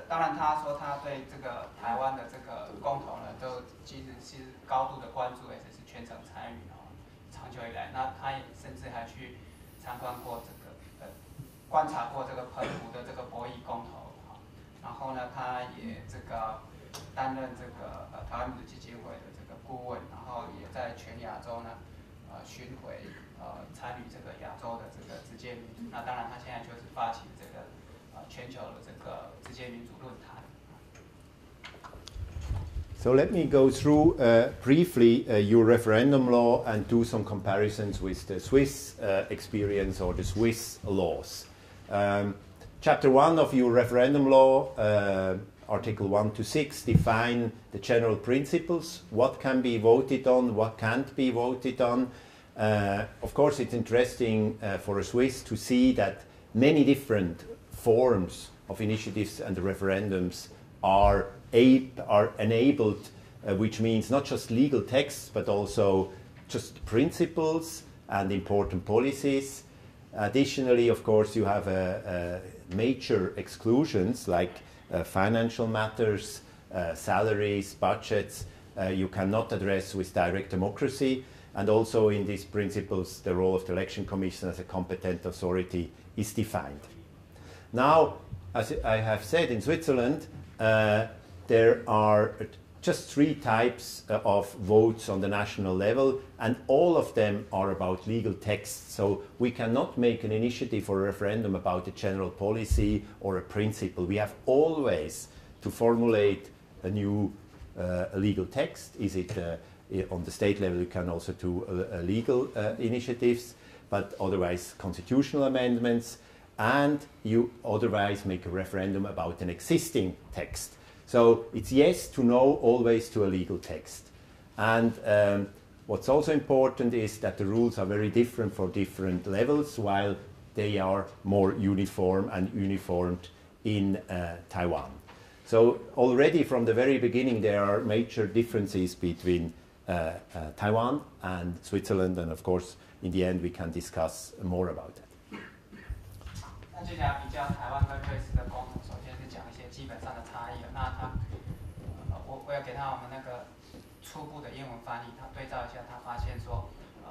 当然他说他对这个台湾的这个公投呢，都其实是高度的关注，而且是全程参与哦，长久以来，那他也甚至还去参观过这个观察过这个澎湖的这个博弈公投哈。然后呢，他也这个担任这个台湾民主基金会的这个顾问，然后也在全亚洲呢巡回参与这个亚洲的这个直接民主。那当然，他现在就是发起这个全球的这个直接民主论坛。So let me go through briefly your referendum law and do some comparisons with the Swiss experience or the Swiss laws. Chapter 1 of your referendum law, Article 1 to 6, define the general principles, what can be voted on, what can't be voted on. Of course, it's interesting for a Swiss to see that many different forms of initiatives and referendums are enabled, which means not just legal texts, but also just principles and important policies. Additionally, of course, you have major exclusions like financial matters, salaries, budgets, you cannot address with direct democracy. And also in these principles, the role of the Election Commission as a competent authority is defined. Now, as I have said, in Switzerland, there are just 3 types of votes on the national level, and all of them are about legal texts. So we cannot make an initiative or a referendum about a general policy or a principle. We have always to formulate a new legal text. Is it on the state level, you can also do legal initiatives, but otherwise constitutional amendments, and you otherwise make a referendum about an existing text. So it's yes to no, always to a legal text. And what's also important is that the rules are very different for different levels, while they are more uniform and uniformed in Taiwan. So already from the very beginning, there are major differences between Taiwan and Switzerland, and of course, in the end, we can discuss more about that. 那接下来比较台湾跟瑞士的公投，首先是讲一些基本上的差异。那我要给他我们那个初步的英文翻译，他对照一下，他发现说，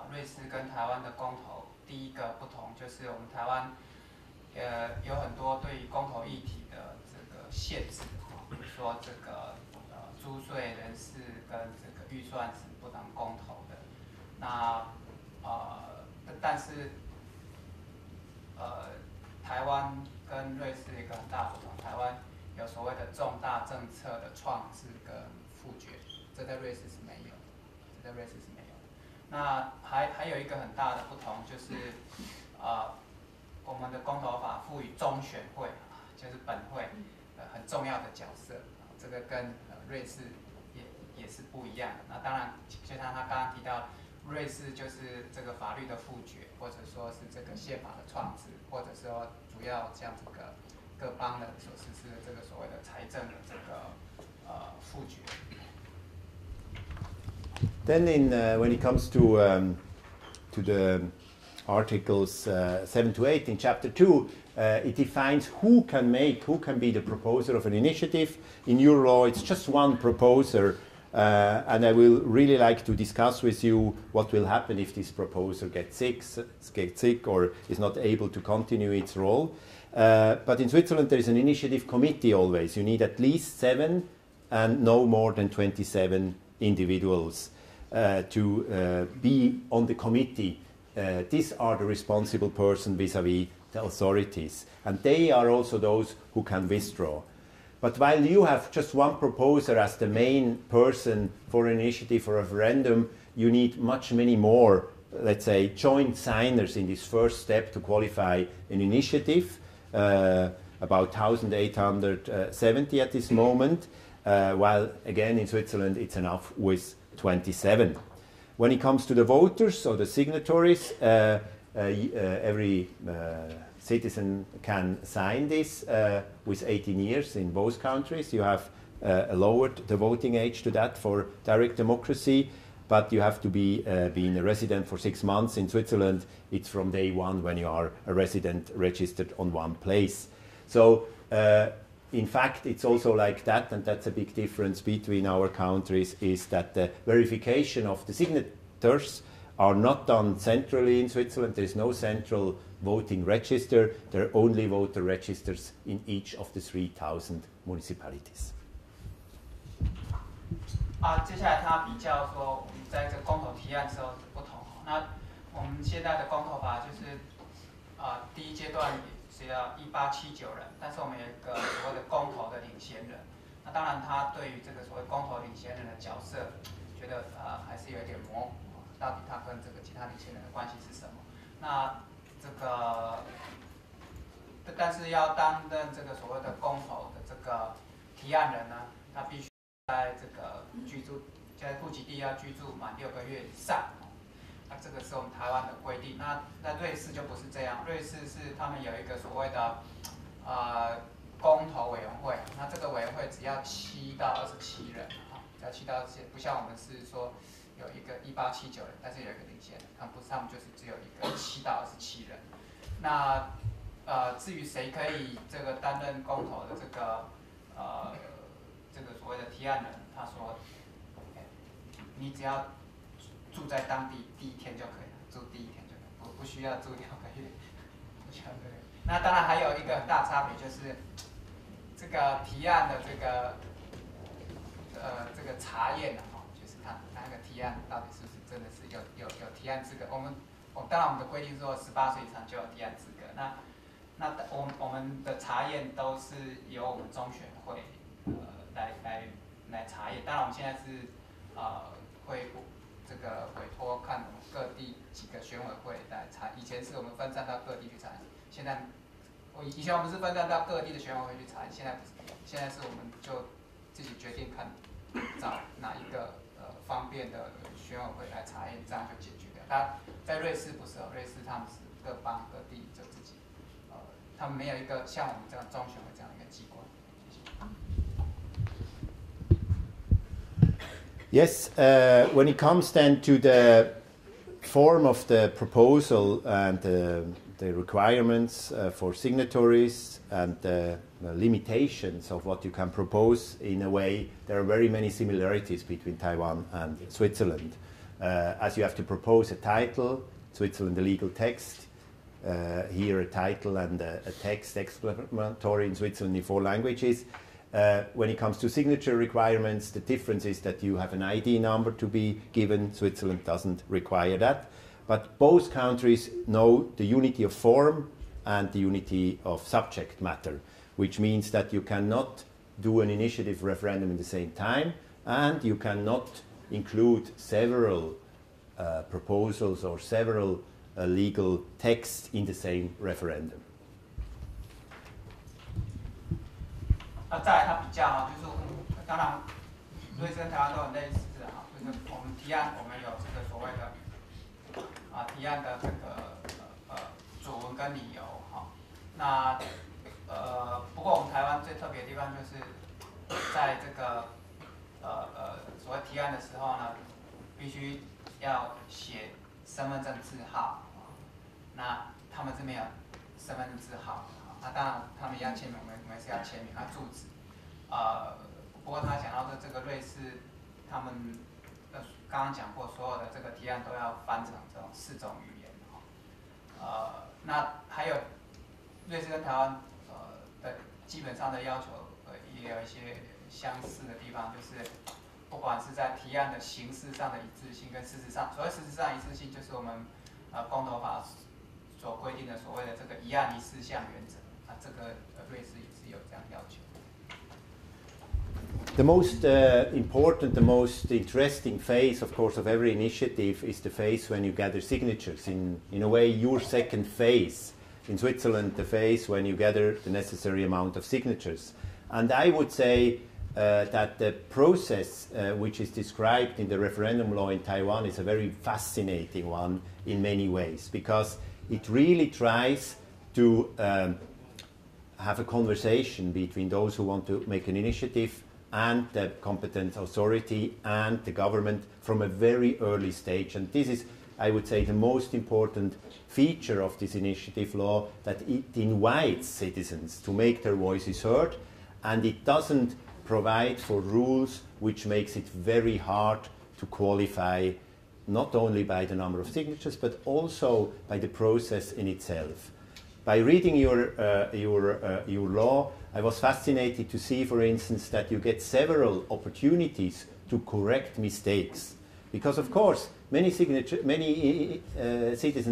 瑞士跟台湾的公投第一个不同就是我们台湾有很多对于公投议题的这个限制，比如说这个租税人事跟这个预算是不能公投的。那但是台湾跟瑞士一个很大不同，台湾有所谓的重大政策的创制跟复决，这在瑞士是没有，这在瑞士是没有。那还有一个很大的不同就是，我们的公投法赋予中选会，就是本会很重要的角色，这个跟瑞士也是不一样的。那当然，就像他刚刚提到，瑞士就是这个法律的复决，或者说是这个宪法的创制，或者说主要像这个各邦的所实施的这个所谓的财政的这个复决。Then, when it comes to the Articles 7 to 8 in Chapter 2, it defines who can be the proposer of an initiative. In your law, it's just one proposer, and I will really like to discuss with you what will happen if this proposer gets sick or is not able to continue its role. But in Switzerland, there is an initiative committee always. You need at least 7 and no more than 27 individuals to be on the committee. These are the responsible person vis-à-vis the authorities, and they are also those who can withdraw. But while you have just one proposer as the main person for an initiative or a referendum, you need many more, let's say, joint signers in this first step to qualify an initiative, about 1,870 at this moment, while again in Switzerland it's enough with 27. When it comes to the voters or the signatories, every citizen can sign this with 18 years in both countries. You have lowered the voting age to that for direct democracy, but you have to be being a resident for 6 months. In Switzerland, it's from day one when you are a resident registered on one place. So in fact, it's also like that, and that's a big difference between our countries, is that the verification of the signatures are not done centrally in Switzerland. There is no central voting register. There are only voter registers in each of the 3,000 municipalities. 接下来他比较说，我们在这个公投提案时候的不同。那我们现在的公投法就是，第一阶段只要1879人，但是我们有一个所谓的公投的领先人。那当然，他对于这个所谓公投领先人的角色，觉得还是有一点模糊，到底他跟这个其他领先人的关系是什么？那这个，但是要担任这个所谓的公投的这个提案人呢，他必须在这个在户籍地要居住满6个月以上。那这个是我们台湾的规定。那瑞士就不是这样，瑞士是他们有一个所谓的公投委员会。那这个委员会只要7到27人，只要7到27，不像我们是说有一个1879人，但是有一个领先人，他们就是只有一个7到27人。那至于谁可以这个担任公投的这个所谓的提案人，他说，你只要住在当地第1天就可以了，住第1天就可以，不需要住6个月。那当然还有一个很大差别就是，这个提案的这个查验就是看那个提案到底是不是真的是有提案资格。当然我们的规定说18岁以上就有提案资格。那我们的查验都是由我们中选会来查验。当然我们现在是会这个委托看我们各地几个选委会来查。以前是我们分散到各地去查，以前我们是分散到各地的选委会去查，现在是我们就自己决定看找哪一个方便的选委会来查验，这样就解决掉。但在瑞士不是瑞士他们是各邦各地就自己他们没有一个像我们这样中选会这样一个机关。Yes, when it comes then to the form of the proposal and the requirements for signatories and the limitations of what you can propose, in a way, there are very many similarities between Taiwan and Switzerland. As you have to propose a title, Switzerland a legal text, here a title and a text explanatory in Switzerland in 4 languages. When it comes to signature requirements, the difference is that you have an ID number to be given. Switzerland doesn't require that. But both countries know the unity of form and the unity of subject matter, which means that you cannot do an initiative referendum in the same time, and you cannot include several proposals or several legal texts in the same referendum. 再来它比较哈，就是当然瑞士跟台湾都很类似哈，就是我们提案我们有这个所谓的提案的这个主文跟理由哈。那不过我们台湾最特别的地方就是在这个所谓提案的时候呢，必须要写身份证字号。那他们是没有身份证字号，那当然他们也要签名，我们是要签名，他住址。不过他讲到的这个瑞士，他们刚刚讲过，所有的这个提案都要翻成这种4种语言那还有瑞士跟台湾的基本上的要求也有一些相似的地方，就是不管是在提案的形式上的一致性跟事实上，所谓事实上一致性，就是我们公投法所规定的所谓的这个一案一事项原则这个瑞士也是有这样要求。The most important, the most interesting phase, of course, of every initiative is the phase when you gather signatures. In a way, your second phase. In Switzerland, the phase when you gather the necessary amount of signatures. And I would say that the process which is described in the referendum law in Taiwan is a very fascinating one in many ways, because it really tries to have a conversation between those who want to make an initiative and the competent authority and the government from a very early stage. And this is, I would say, the most important feature of this initiative law, that it invites citizens to make their voices heard, and it doesn't provide for rules which makes it very hard to qualify, not only by the number of signatures, but also by the process in itself. By reading your law, I was fascinated to see, for instance, that you get several opportunities to correct mistakes. Because, of course, many citizens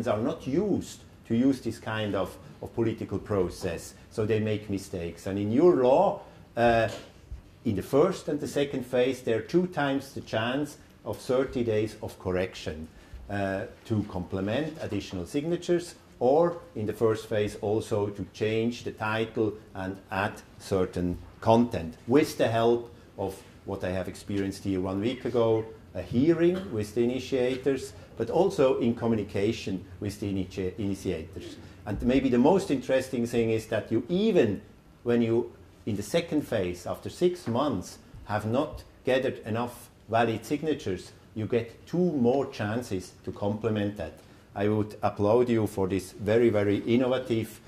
are not used to use this kind of political process, so they make mistakes. And in your law, in the first and the second phase, there are 2 times the chance of 30 days of correction to complement additional signatures, or in the first phase also to change the title and add certain content, with the help of what I have experienced here 1 week ago, a hearing with the initiators, but also in communication with the initiators. And maybe the most interesting thing is that you, even when you, in the second phase, after 6 months, have not gathered enough valid signatures, you get 2 more chances to complement that. I would applaud you for this very, very innovative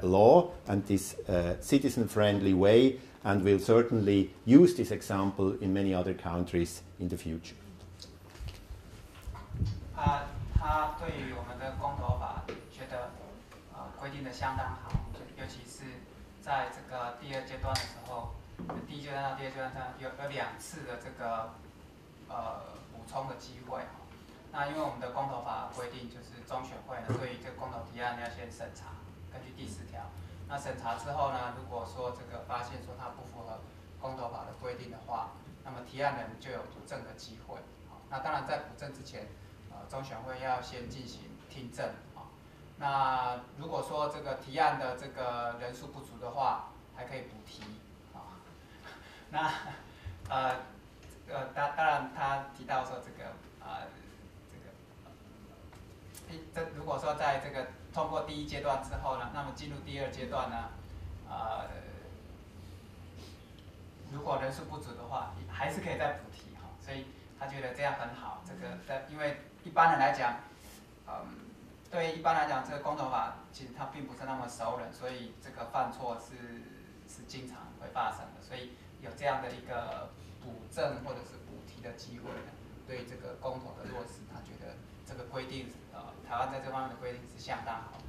law and this citizen-friendly way, and will certainly use this example in many other countries in the future. 他对于我们的公投法觉得规定的相当好，尤其是在这个第2阶段的时候，第1阶段到第2阶段上有2次的这个补充的机会。那因为我们的公投法规定，就是中选会呢对于这个公投提案要先审查，根据第4条。那审查之后呢，如果说这个发现说它不符合公投法的规定的话，那么提案人就有补正的机会。那当然在补正之前，中选会要先进行听证。那如果说这个提案的这个人数不足的话，还可以补提。那当然他提到说这个如果说在这个通过第1阶段之后呢，那么进入第2阶段呢，如果人数不足的话，还是可以再补提所以他觉得这样很好。这个因为一般人来讲，对一般来讲，这个公投法其实他并不是那么熟稔，所以这个犯错是经常会发生的。所以有这样的一个补正或者是补提的机会呢，对这个公投的落实，他觉得这个规定台湾在这方面的规定是相当好。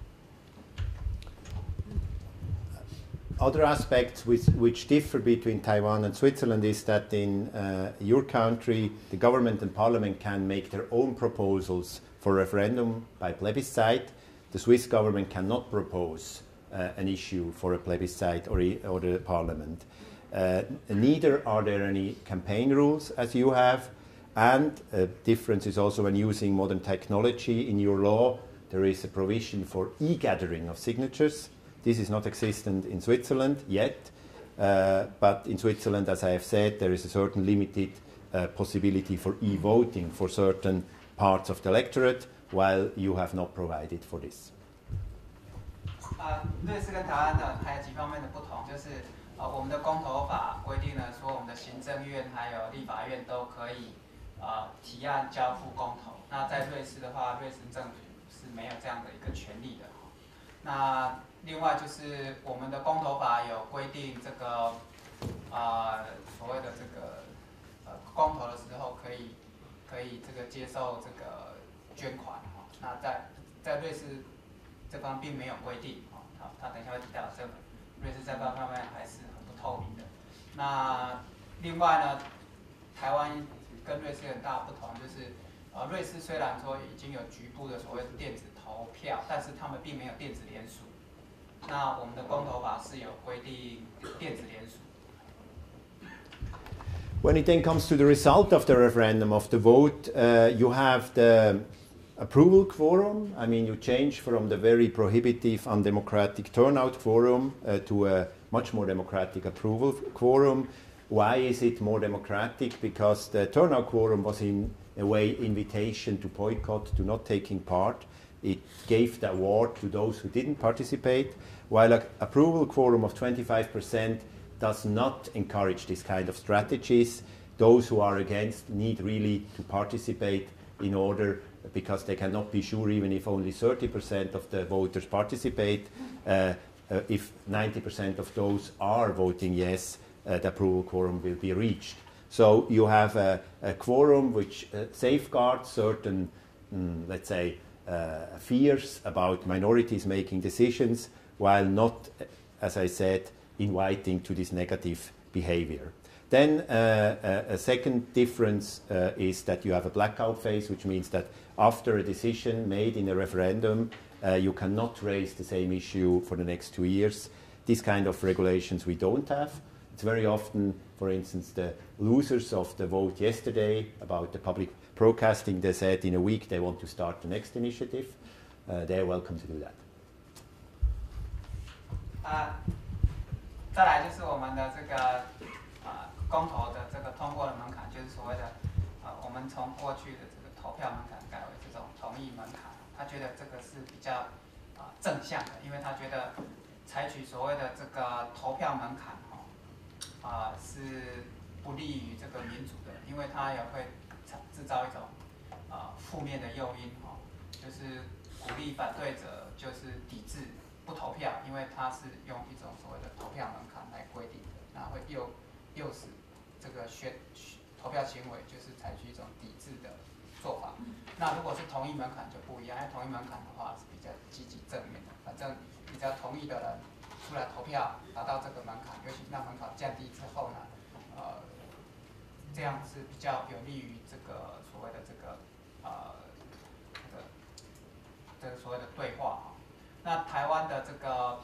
Other aspects which differ between Taiwan and Switzerland is that in your country, the government and parliament can make their own proposals for referendum by plebiscite. the Swiss government cannot propose an issue for a plebiscite or the parliament. Neither are there any campaign rules as you have, and a difference is also when using modern technology in your law, there is a provision for e-gathering of signatures. This is not existent in Switzerland yet, but in Switzerland, as I have said, there is a certain limited possibility for e-voting for certain parts of the electorate, while you have not provided for this. 瑞士跟台湾呢还有几方面的不同，就是我们的公投法规定了说，我们的行政院还有立法院都可以提案交付公投。那在瑞士的话，瑞士政府是没有这样的一个权利的。那另外就是我们的公投法有规定这个所谓的这个公投的时候可以这个接受这个捐款那在瑞士这方并没有规定他等一下会提到这个瑞士这方面还是很不透明的。那另外呢，台湾跟瑞士很大的不同就是瑞士虽然说已经有局部的所谓电子投票，但是他们并没有电子联署。那我们的公投法是有规定电子联署。When it then comes to the result of the referendum, of the vote, you have the approval quorum. I mean, you change from the very prohibitive, undemocratic turnout quorum to a much more democratic approval quorum. Why is it more democratic? Because the turnout quorum was in a way invitation to boycott, to not taking part. It gave the award to those who didn't participate, while an approval quorum of 25% does not encourage this kind of strategies. Those who are against need really to participate in order, because they cannot be sure, even if only 30% of the voters participate, if 90% of those are voting yes, the approval quorum will be reached. So you have a quorum which safeguards certain, let's say, fears about minorities making decisions, while not, as I said, inviting to this negative behavior. Then a second difference is that you have a blackout phase, which means that after a decision made in a referendum, you cannot raise the same issue for the next 2 years. These kind of regulations we don't have. It's very often, for instance, the losers of the vote yesterday about the public broadcasting, they said in a week they want to start the next initiative. They're welcome to do that. 再来就是我们的这个公投的这个通过的门槛，就是所谓的我们从过去的这个投票门槛改为这种同意门槛。他觉得这个是比较正向的，因为他觉得采取所谓的这个投票门槛是不利于这个民主的，因为它也会制造一种负面的诱因就是鼓励反对者就是抵制不投票，因为它是用一种所谓的投票门槛来规定的，那会诱使这个投票行为就是采取一种抵制的做法。那如果是同意门槛就不一样，因为同意门槛的话是比较积极正面的，反正你只要同意的人出来投票，达到这个门槛，尤其那门槛降低之后呢，这样是比较有利于这个所谓的这个所谓的对话。那台湾的这个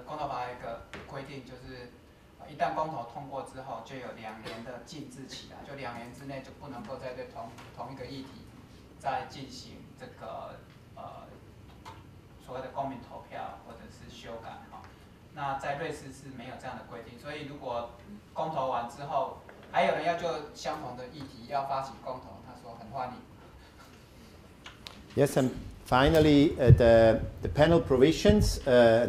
公投法有一个规定，就是一旦公投通过之后，就有2年的禁制期啦，就2年之内就不能够再对同一个议题再进行这个所谓的公民投票或者是修改那在瑞士是没有这样的规定，所以如果公投完之后，还有人要就相同的议题要发起公投，他说很欢迎。Yes, and finally, the panel provisions,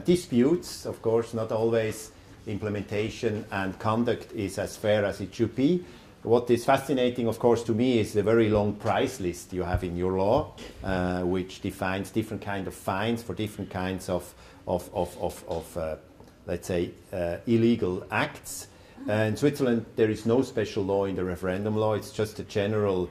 disputes, of course, not always implementation and conduct is as fair as it should be. What is fascinating, of course, to me is the very long price list you have in your law, which defines different kind of fines for different kinds of let's say, illegal acts. In Switzerland, there is no special law in the referendum law. It's just a general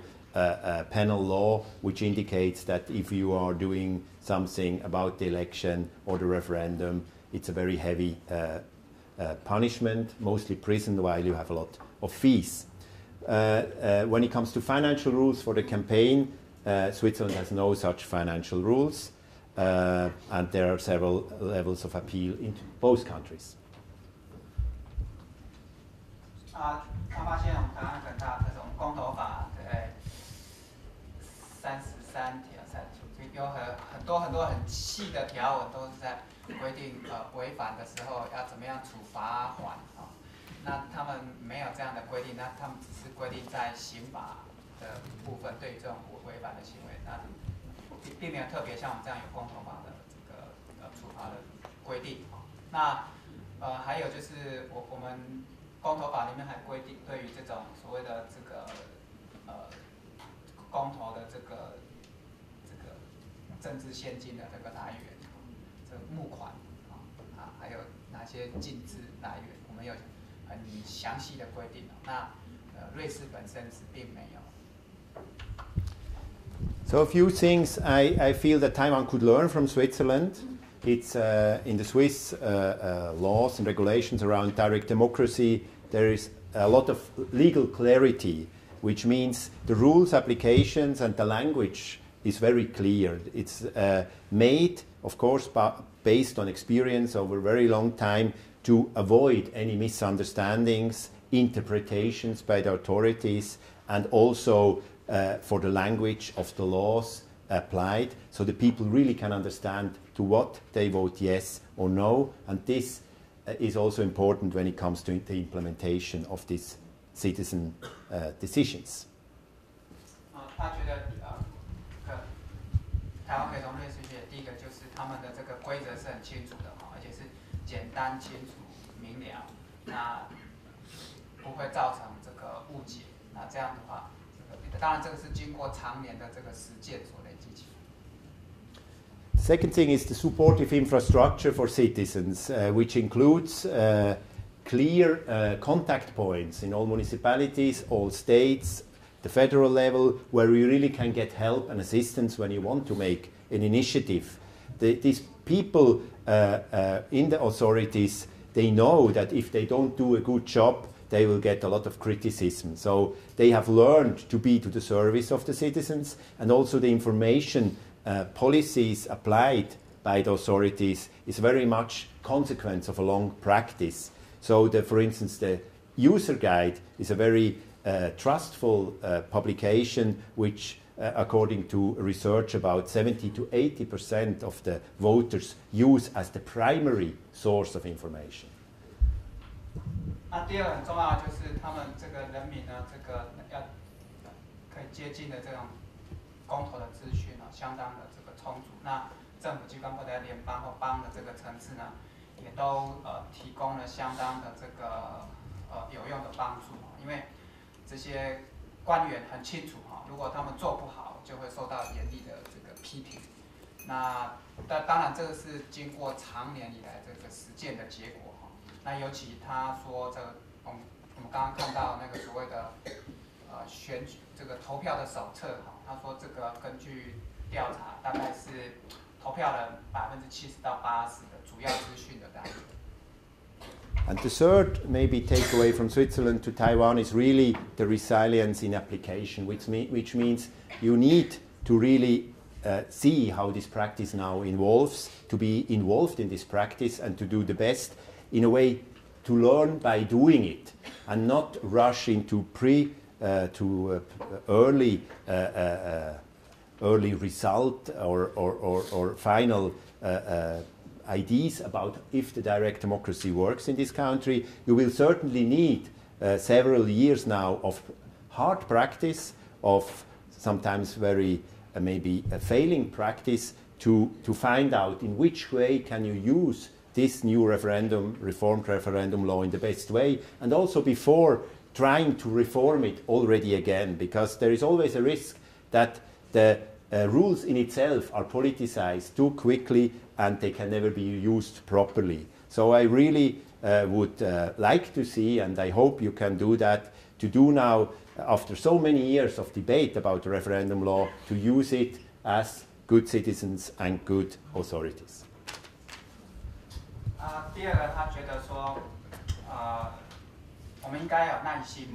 penal law, which indicates that if you are doing something about the election or the referendum, it's a very heavy punishment, mostly prison, while you have a lot of fees. When it comes to financial rules for the campaign, Switzerland has no such financial rules. and there are several levels of appeal in both countries. 他发现我们台湾很大这种公投法33条，有很多很细的条文都是在规定违反的时候要怎么样处罚缓啊。那他们没有这样的规定，那他们只是规定在刑法的部分对于这种违反的行为，那并没有特别像我们这样有公投法的这个处罚的规定。那还有就是我们公投法里面还规定，对于这种所谓的这个公投的这个政治现金的这个来源，这个募款还有哪些禁止来源，我们有很详细的规定。那瑞士本身是并没有。So a few things I feel that Taiwan could learn from Switzerland. It's in the Swiss laws and regulations around direct democracy, there is a lot of legal clarity, which means the rules, applications, and the language is very clear. It's made, of course, based on experience over a very long time to avoid any misunderstandings, interpretations by the authorities, and also for the language of the laws applied, so the people really can understand to what they vote yes or no, and this is also important when it comes to the implementation of these citizen decisions. 他觉得台湾可以从瑞士学，第一个就是他们的这个规则是很清楚的而且是简单、清楚、明了，那不会造成这个误解。那这样的话，当然这个是经过长年的这个实践所累积起来。Second thing is the supportive infrastructure for citizens, which includes clear contact points in all municipalities, all states, the federal level, where you really can get help and assistance when you want to make an initiative. These people in the authorities, they know that if they don't do a good job, they will get a lot of criticism. So they have learned to be to the service of the citizens, and also the information policies applied by the authorities is very much consequence of a long practice. So, for instance, the user guide is a very trustful publication, which, according to research, about 70 to 80% of the voters use as the primary source of information. 那第二个很重要的就是他们这个人民呢，这个要可以接近的这种公投的资讯相当的这个充足。那政府机关不管联邦或邦的这个层次呢，也都提供了相当的这个有用的帮助。因为这些官员很清楚如果他们做不好，就会受到严厉的这个批评。那当然这个是经过长年以来这个实践的结果。那尤其他说这个，我们刚刚看到那个所谓的选举这个投票的手册他说这个根据调查，大概是投票人70%到80%的主要资讯的来源。And the third maybe takeaway from Switzerland to Taiwan is really the resilience in application, which means you need to really see how this practice now evolves, to be involved in this practice and to do the best, in a way to learn by doing it and not rush into early result or final ideas about if the direct democracy works in this country. You will certainly need several years now of hard practice, of sometimes very maybe a failing practice to find out in which way can you use this new reformed referendum law in the best way, and also before trying to reform it already again, because there is always a risk that the rules in itself are politicized too quickly and they can never be used properly. So I really would like to see, and I hope you can do that, to do now, after so many years of debate about the referendum law, to use it as good citizens and good authorities. 第二个，他觉得说，我们应该有耐心，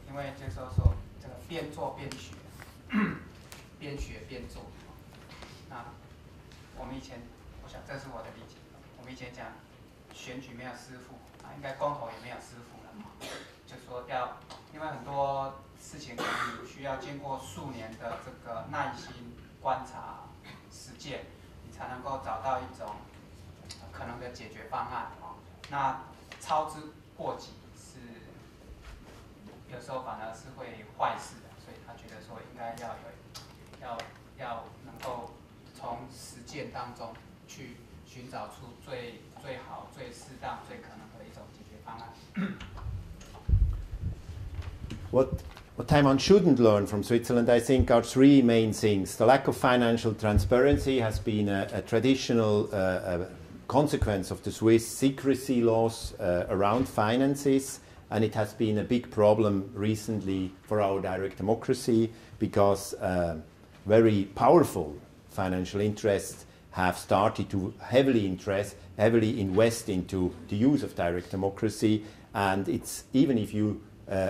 因为就是说这个边做边学，边学边做。那我们以前，我想这是我的理解，我们以前讲选举没有师傅啊，应该公投也没有师傅了嘛，就说要，因为很多事情可能需要经过数年的这个耐心观察实践，你才能够找到一种可能的解决方案。那操之过急是有时候反而是会坏事的，所以他觉得说应该要能够从实践当中去寻找出最好、最适当、最可能的一种解决方案。What Taiwan shouldn't learn from Switzerland, I think, are three main things. The lack of financial transparency has been a traditional consequence of the Swiss secrecy laws around finances, and it has been a big problem recently for our direct democracy because very powerful financial interests have started to heavily invest into the use of direct democracy, and it's even if you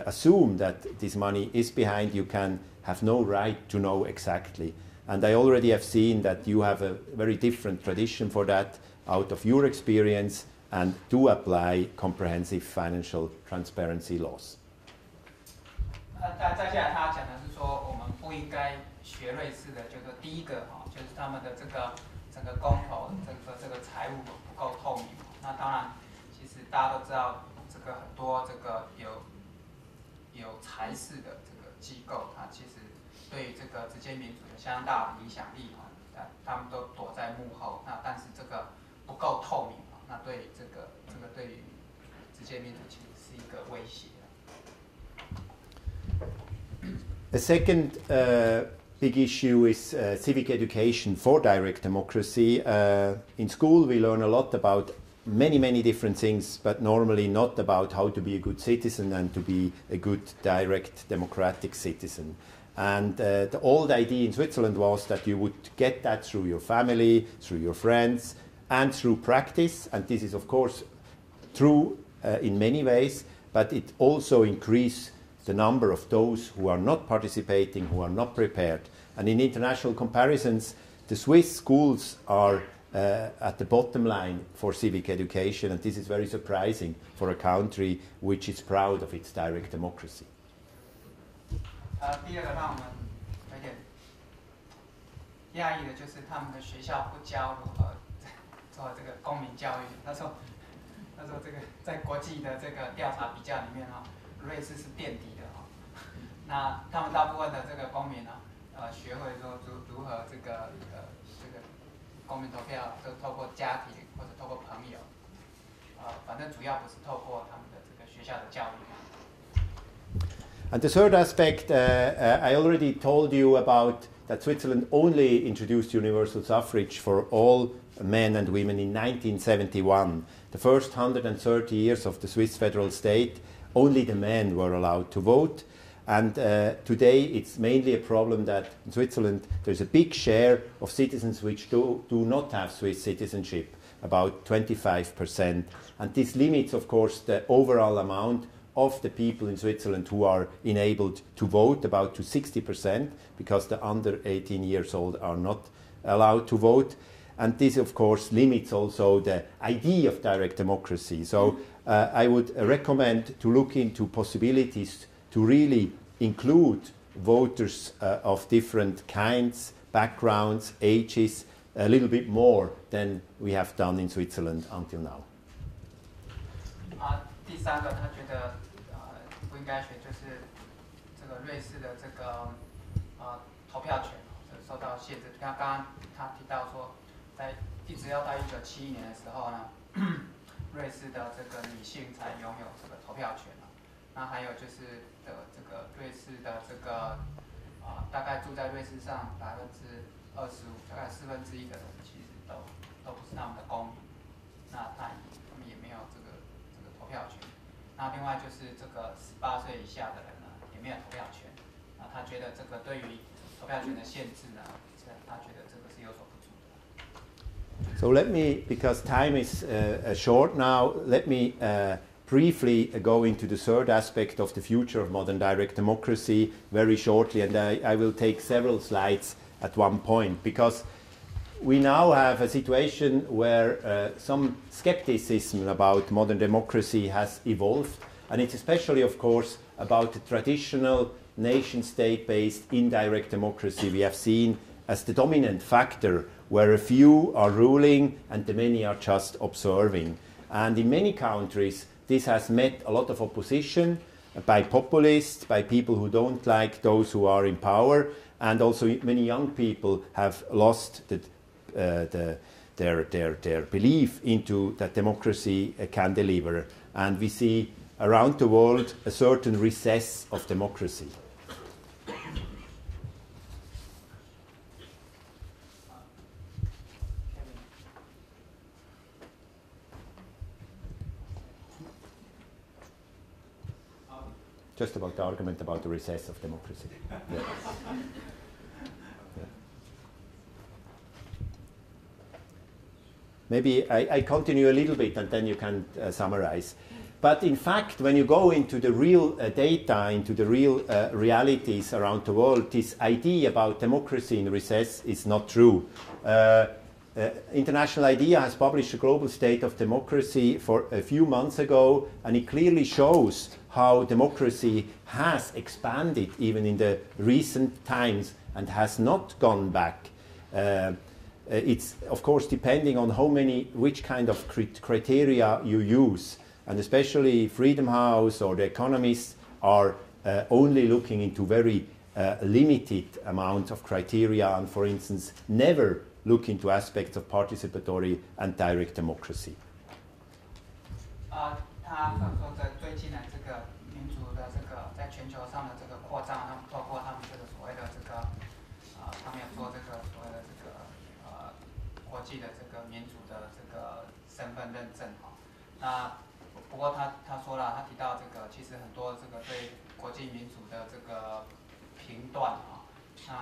assume that this money is behind, you can have no right to know exactly. And I already have seen that you have a very different tradition for that out of your experience and do apply comprehensive financial transparency laws. 再下来他讲的是说，我们不应该学瑞士的，就是第一个就是他们的这个整个公投这个财务不够透明。那当然，其实大家都知道，这个很多这个有财势的这个机构，它其实对这个直接民主有相当大的影响力他们都躲在幕后。那但是这个不够透明那对这个对于直接民主其实是一个威胁。A second big issue is civic education for direct democracy. In school we learn a lot about many different things, but normally not about how to be a good citizen and to be a good direct democratic citizen. And the old idea in Switzerland was that you would get that through your family, through your friends, and through practice. And this is, of course, true in many ways, but it also increases the number of those who are not participating, who are not prepared. And in international comparisons, the Swiss schools are at the bottom line for civic education, and this is very surprising for a country which is proud of its direct democracy. 第二个让我们有点讶异的就是他们的学校不教如何做这个公民教育。他说这个在国际的这个调查比较里面瑞士是垫底的那他们大部分的这个公民学会说如何这个公民投票，就透过家庭或者透过朋友，反正主要不是透过他们的这个学校的教育。And the third aspect, I already told you about that Switzerland only introduced universal suffrage for all men and women in 1971. The first 130 years of the Swiss federal state, only the men were allowed to vote. And today it's mainly a problem that in Switzerland there's a big share of citizens which do not have Swiss citizenship, about 25%. And this limits, of course, the overall amount of the people in Switzerland who are enabled to vote, about to 60%, because the under 18 years old are not allowed to vote. And this, of course, limits also the idea of direct democracy. So I would recommend to look into possibilities to really include voters of different kinds, backgrounds, ages, a little bit more than we have done in Switzerland until now. 第三个，他觉得不应该学，就是这个瑞士的这个投票权受到限制。刚刚他提到说，一直要到1971年的时候呢，瑞士的这个女性才拥有这个投票权。那还有就是这个瑞士的这个大概住在瑞士上25%，大概1/4的人其实都不是他们的公民，那他们也没有这个投票权。那另外就是这个18岁以下的人呢，也没有投票权。那他觉得这个对于投票权的限制呢，他觉得这个是有所不足的。So let me, because time is short now, let me briefly go into the third aspect of the future of modern direct democracy very shortly, and I will take several slides at one point, because we now have a situation where some skepticism about modern democracy has evolved, and it's especially, of course, about the traditional nation-state-based indirect democracy we have seen as the dominant factor, where a few are ruling and the many are just observing. And in many countries, this has met a lot of opposition by populists, by people who don't like those who are in power, and also many young people have lost their belief into that democracy can deliver. And we see around the world a certain recess of democracy. Just about the argument about the recess of democracy. Yeah. Yeah. Maybe I continue a little bit and then you can summarize. But in fact, when you go into the real data, into the real realities around the world, this idea about democracy in recess is not true. International IDEA has published a global state of democracy for a few months ago, and it clearly shows how democracy has expanded even in the recent times and has not gone back. It's, of course, depending on which kind of criteria you use. And especially Freedom House or The Economist are only looking into very limited amounts of criteria and, for instance, never look into aspects of participatory and direct democracy. 他说在最近的这个民主的这个在全球上的这个扩张，他们包括他们这个所谓的这个他们有做这个所谓的这个国际的这个民主的这个身份认证哈。那不过他说了，他提到这个其实很多这个对国际民主的这个评断哈，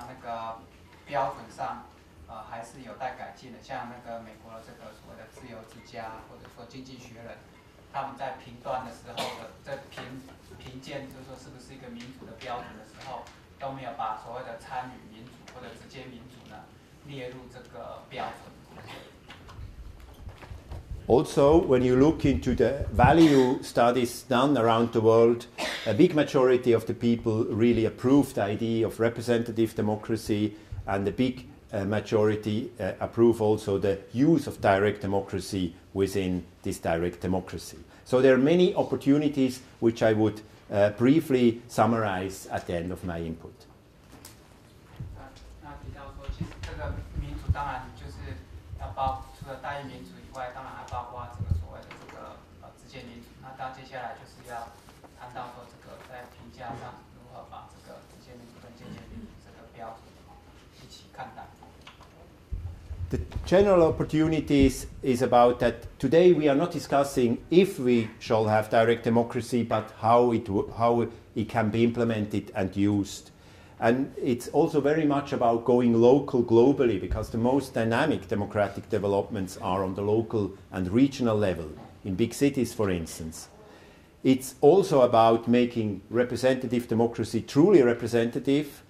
那个标准上还是有待改进的。像那个美国的这个所谓的自由之家或者说经济学人。他们在评断的时候在评鉴，就是说是不是一个民主的标准的时候，都没有把所谓的参与民主或者直接民主呢列入这个标准。Also, when you look into the value studies done around the world, a big majority of the people really approve the idea of representative democracy, and a big majority approve also the use of direct democracy within this direct democracy. So there are many opportunities which I would briefly summarize at the end of my input. 那提到说，其实这个民主当然就是要除了代议民主以外，当然还包括这个所谓的这个直接民主。那到接下来就是要谈到说这个在评价上如何把这个直接民主跟间接民主这个标准一起看待。The general opportunities is about that today we are not discussing if we shall have direct democracy, but how it can be implemented and used. And it's also very much about going local globally, because the most dynamic democratic developments are on the local and regional level, in big cities, for instance. It's also about making representative democracy truly representative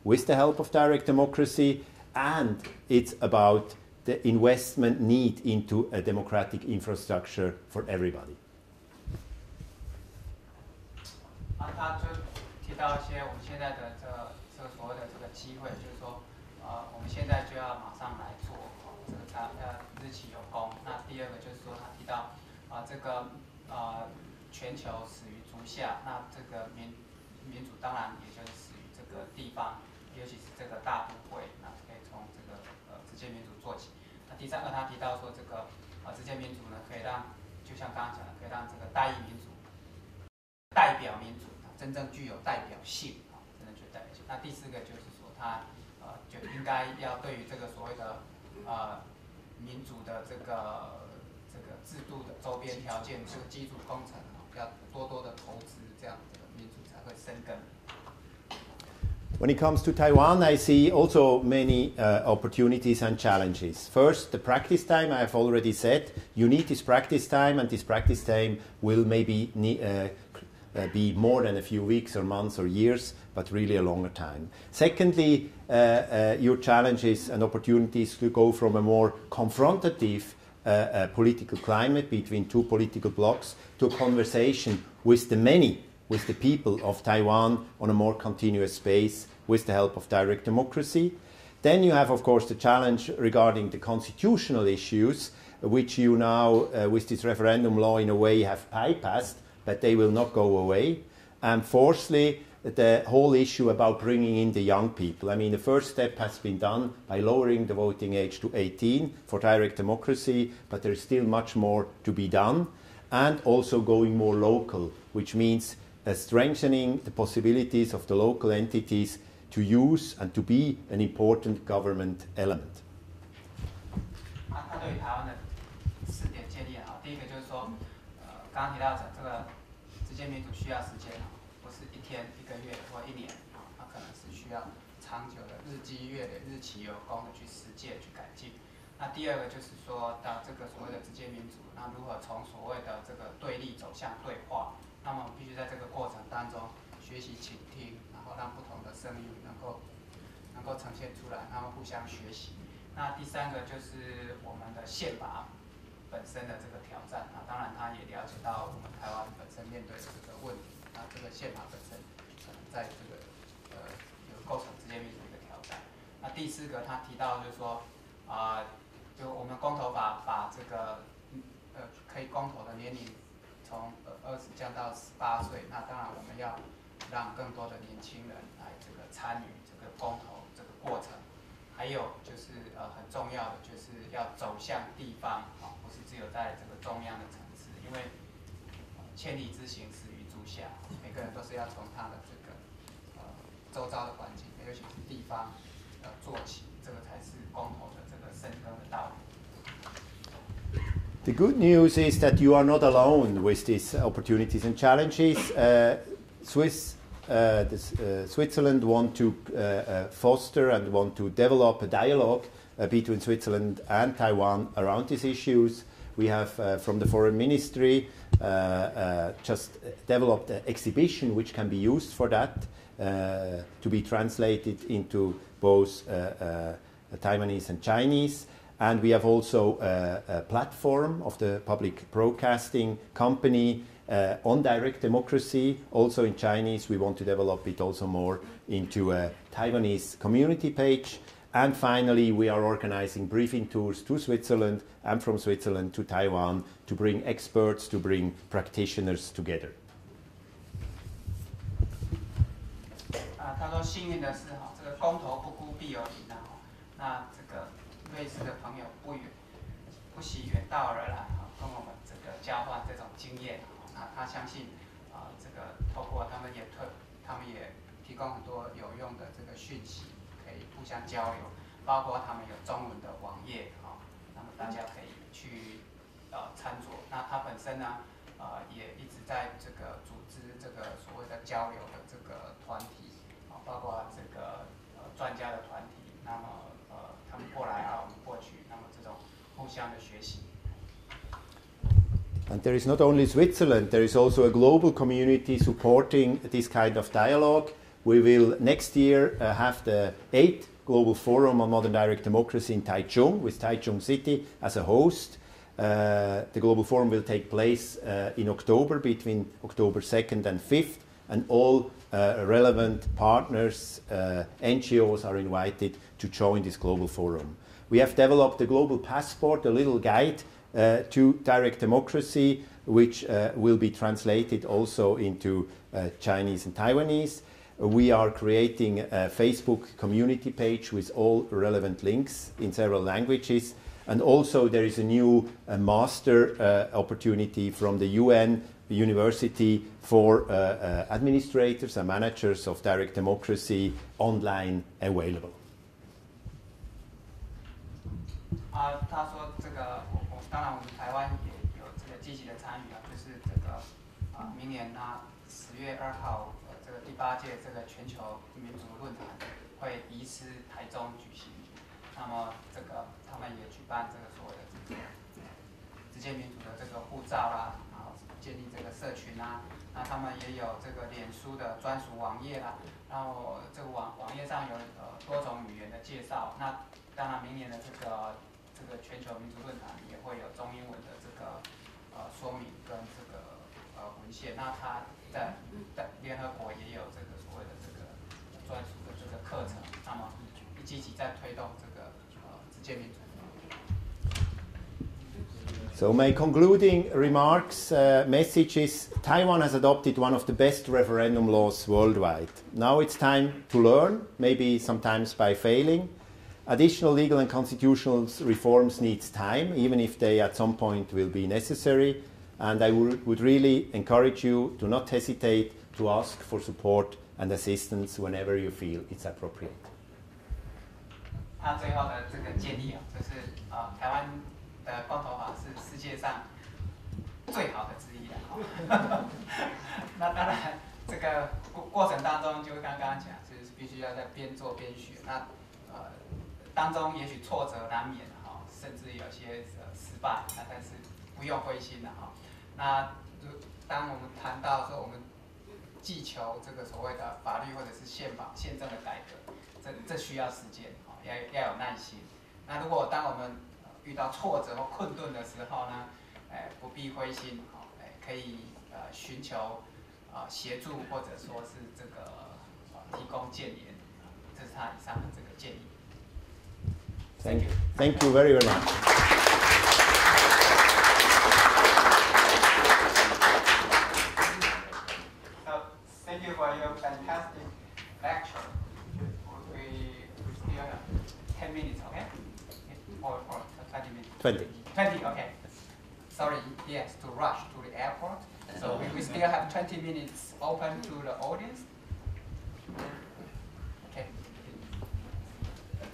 with the help of direct democracy, and it's about the investment need into a democratic infrastructure for everybody. 他就提到一些我们现在的这个所谓的这个机会，就是说，我们现在就要马上来做，这个日期有功。那第二个就是说，他提到这个全球始于足下，那这个民主当然也就是始于这个地方，尤其是这个大都会，那可以从这个直接民主做起。那第三个，他提到说这个直接民主呢，可以让就像刚刚讲的，可以让这个代议民主、代表民主真正具有代表性，真正具有代表性。那第四个就是说，他就应该要对于这个所谓的民主的这个制度的周边条件，这个基础工程要多多的投资，这样这个民主才会生根。When it comes to Taiwan, I see also many opportunities and challenges. First, the practice time, I have already said. You need this practice time, and this practice time will maybe be more than a few weeks or months or years, but really a longer time. Secondly, your challenges and opportunities to go from a more confrontative political climate between two political blocs to a conversation with the many, with the people of Taiwan on a more continuous base with the help of direct democracy. Then you have, of course, the challenge regarding the constitutional issues, which you now, with this referendum law, in a way have bypassed, but they will not go away. And fourthly, the whole issue about bringing in the young people. I mean, the first step has been done by lowering the voting age to 18 for direct democracy, but there is still much more to be done. And also going more local, which means strengthening the possibilities of the local entities to use and to be an important government element. 他对于台湾的4点建议啊，第一个就是说，刚刚提到的这个直接民主需要时间啊，不是1天、1个月或1年啊，它可能是需要长久的日积月累、日期有功的去实践、去改进。那第二个就是说到这个所谓的直接民主，那如何从所谓的这个对立走向对话？那么我们必须在这个过程当中学习倾听，然后让不同的声音能够呈现出来，然后互相学习。那第三个就是我们的宪法本身的这个挑战啊，当然他也了解到我们台湾本身面对的这个问题，那这个宪法本身可能在这个有构成直接民主的一个挑战。那第四个他提到就是说就我们公投法把这个可以公投的年龄从20降到18岁，那当然我们要让更多的年轻人来这个参与这个公投这个过程。还有就是很重要的就是要走向地方啊，不是只有在这个中央的层次，因为千里之行始于足下，每个人都是要从他的这个周遭的环境，尤其是地方做起，这个才是公投的这个深耕的道理。The good news is that you are not alone with these opportunities and challenges. Switzerland want to foster and want to develop a dialogue between Switzerland and Taiwan around these issues. We have, from the Foreign Ministry, just developed an exhibition which can be used for that, to be translated into both Taiwanese and Chinese. And we have also a platform of the public broadcasting company on direct democracy, also in Chinese. We want to develop it also more into a Taiwanese community page. And finally, we are organizing briefing tours to Switzerland and from Switzerland to Taiwan to bring experts, to bring practitioners together. 他说幸运的是这个公投不孤必有邻那这个瑞士的朋友不惜远道而来跟我们这个交换这种经验他相信这个透过他们也提供很多有用的这个讯息，可以互相交流，包括他们有中文的网页那么大家可以去参酌。那他本身呢也一直在这个组织这个所谓的交流的这个团体包括这个专家的团体，那么他们过来我们过去，那么这种互相的学习。And there is not only Switzerland, there is also a global community supporting this kind of dialogue. We will next year have the 8th Global Forum on Modern Direct Democracy in Taichung, with Taichung City as a host. The Global Forum will take place in October, between October 2nd and 5th, and all relevant partners, NGOs are invited to join this Global Forum. We have developed a Global Passport, a little guide to direct democracy, which will be translated also into Chinese and Taiwanese. We are creating a Facebook community page with all relevant links in several languages. And also there is a new master opportunity from the UN University for administrators and managers of direct democracy online available. 他说这个当然我们台湾也有这个积极的参与就是这个明年10月2号这个第8届这个全球民主论坛会移师台中举行。那么这个他们也举办这个所谓的这个直接民主的这个护照啦，然后建立这个社群啊，那他们也有这个脸书的专属网页啦，然后这个网页上有多种语言的介绍。那当然明年的这个全球民主论坛也会有中英文的这个说明跟这个文献。那它在联合国也有这个所谓的这个专属的这个课程，那么积极在推动这个直接民主。So my concluding remarks, message is Taiwan has adopted one of the best referendum laws worldwide. Now it's time to learn, maybe sometimes by failing. Additional legal and constitutional reforms needs time, even if they at some point will be necessary. And I would really encourage you to not hesitate to ask for support and assistance whenever you feel it's appropriate. 他最后的这个建议就是台湾的公投法是世界上最好的之一了。那当然，这个过程当中，就刚刚讲，就是必须要在边做边学。那当中也许挫折难免甚至有些失败，但是不用灰心了那当我们谈到说我们既求这个所谓的法律或者是宪政的改革，这需要时间要有耐心。那如果当我们遇到挫折或困顿的时候呢，不必灰心，可以寻求协助或者说是这个提供建言，这是他以上的这个建议。Thank you. Thank you very, very much. So thank you for your fantastic lecture. We still have 10 minutes, okay? Or 20 minutes? 20. 20, okay. Sorry, yes, to rush to the airport. So we still have 20 minutes open to the audience. Okay.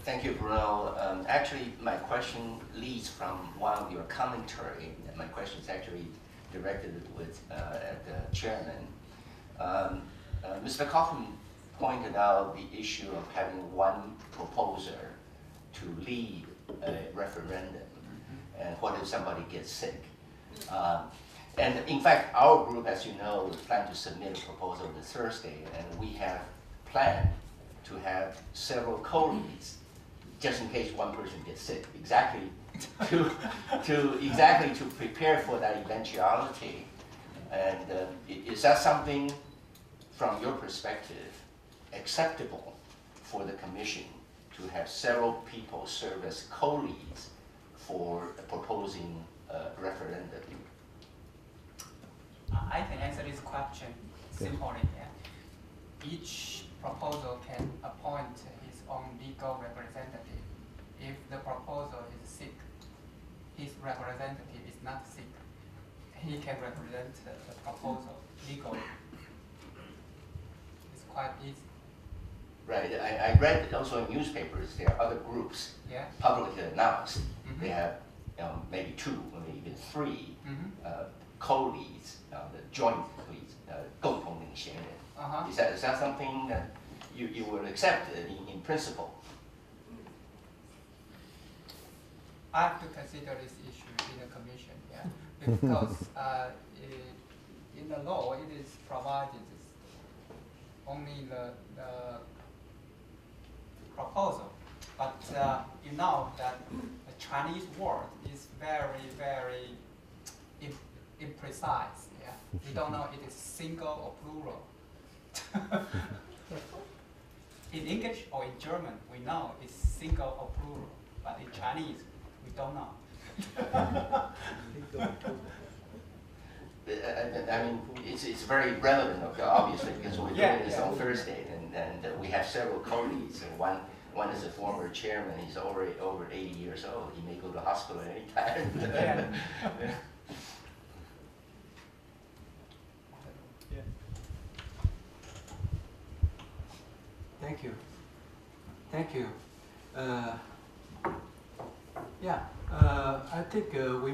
Thank you, Bruno. Actually, my question leads from one of your commentary. My question is actually directed at the chairman. Mr. Kaufman pointed out the issue of having one proposer to lead a referendum, and what if somebody gets sick? And in fact, our group, as you know, plan to submit a proposal this Thursday, and we have planned to have several co-leads, just in case one person gets sick, exactly to prepare for that eventuality. And is that something, from your perspective, acceptable for the Commission to have several people serve as co-leads for proposing a referendum? I can answer this question simply. Each proposal can appoint his own legal representative. If the proposal is sick, his representative is not sick, he can represent the proposal legally. It's quite easy. Right. I read also in newspapers there are other groups publicly announced. They have maybe 2, maybe even 3 co-leads, the joint leads, 共同领衔人. Is that something that you would accept in principle? I have to consider this issue in the Commission, because in the law it is provided only the proposal, but you know that the Chinese word is very, very imprecise. We don't know it is single or plural. In English or in German, we know it's single or plural, but in Chinese, we don't know. I mean, it's very relevant, obviously, because we're doing this on Thursday, and we have several co-leads, and one is a former chairman. He's over 80 years old. He may go to the hospital at any time. Thank you. Thank you. I think we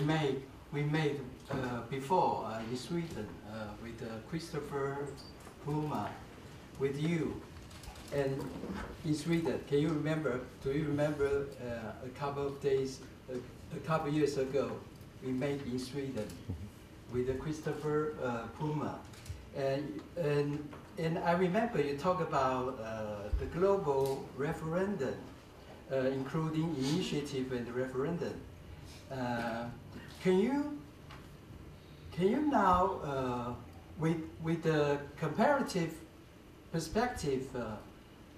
made before in Sweden with Christopher Puma, with you, and in Sweden. Can you remember? Do you remember a couple of years ago we made in Sweden? with Christopher Puma, and I remember you talk about the global referendum, including initiative and referendum. Can you now, with the comparative perspective,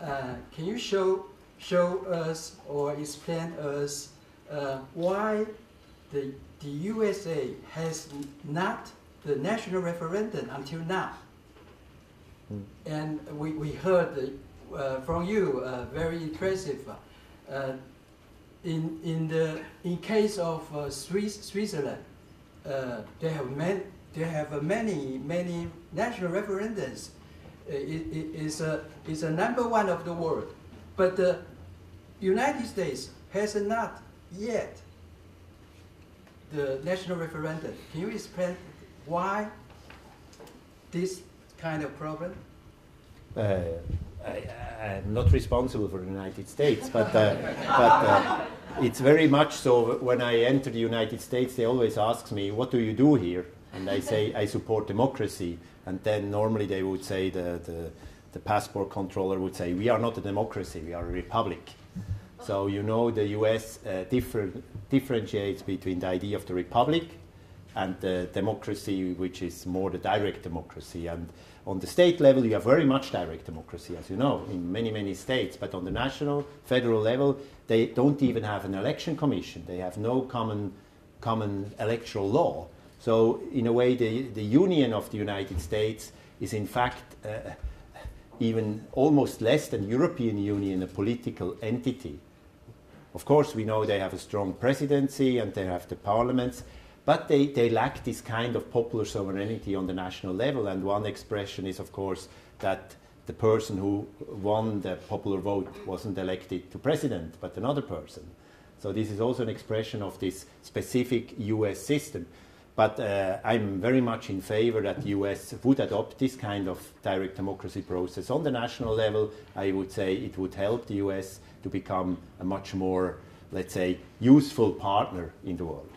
can you show us or explain us why the USA has not the national referendum until now? And we heard from you very impressive. In case of Switzerland, they have many national referendums. It is a number one of the world, but the United States has not yet the national referendum. Can you explain why this kind of problem? I'm not responsible for the United States, but it's very much so. When I enter the United States, they always ask me, "What do you do here?" And I say, "I support democracy." And then normally they would say, the passport controller would say, "We are not a democracy, we are a republic." So you know the US differentiates between the idea of the republic and the democracy, which is more the direct democracy. And on the state level, you have very much direct democracy, as you know, in many states. But on the national, federal level, they don't even have an election commission. They have no common electoral law. So in a way, the Union of the United States is in fact even almost less than European Union, a political entity. Of course, we know they have a strong presidency and they have the parliaments, but they lack this kind of popular sovereignty on the national level. And one expression is, of course, that the person who won the popular vote wasn't elected to president, but another person. So this is also an expression of this specific US system. But I'm very much in favor that the US would adopt this kind of direct democracy process on the national level. I would say it would help the US to become a much more, let's say, useful partner in the world.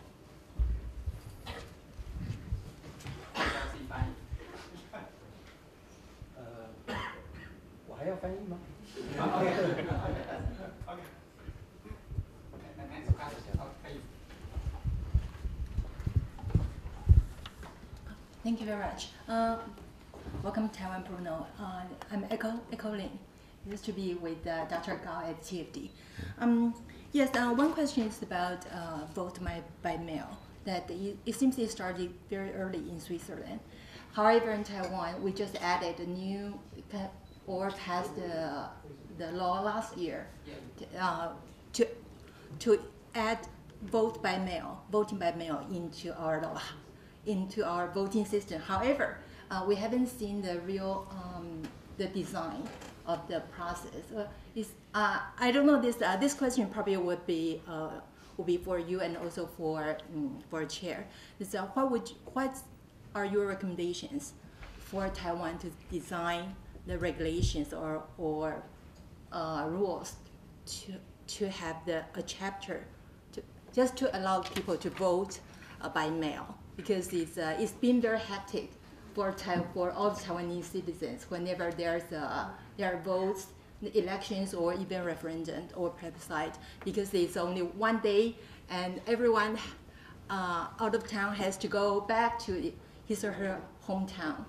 Thank you very much. Welcome to Taiwan, Bruno. I'm Echo Lin. Used to be with Dr. Gao at TFD. Yes, one question is about vote by mail. That it seems it started very early in Switzerland. However, in Taiwan, we just added a new or passed the law last year to add voting by mail into our law, into our voting system. However, we haven't seen the real the design of the process. I don't know. This question probably would be for you and also for chair. So what are your recommendations for Taiwan to design the regulations or rules to have a chapter just to allow people to vote by mail? Because it's been very hectic for all Taiwanese citizens whenever there are votes, elections, or even referendum or plebiscite, because it's only one day and everyone out of town has to go back to his or her hometown.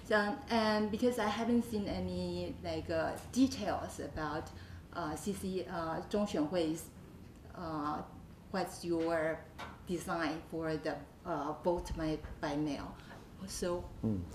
So, and because I haven't seen any details about CC 中选会's what's your design for the vote by mail. So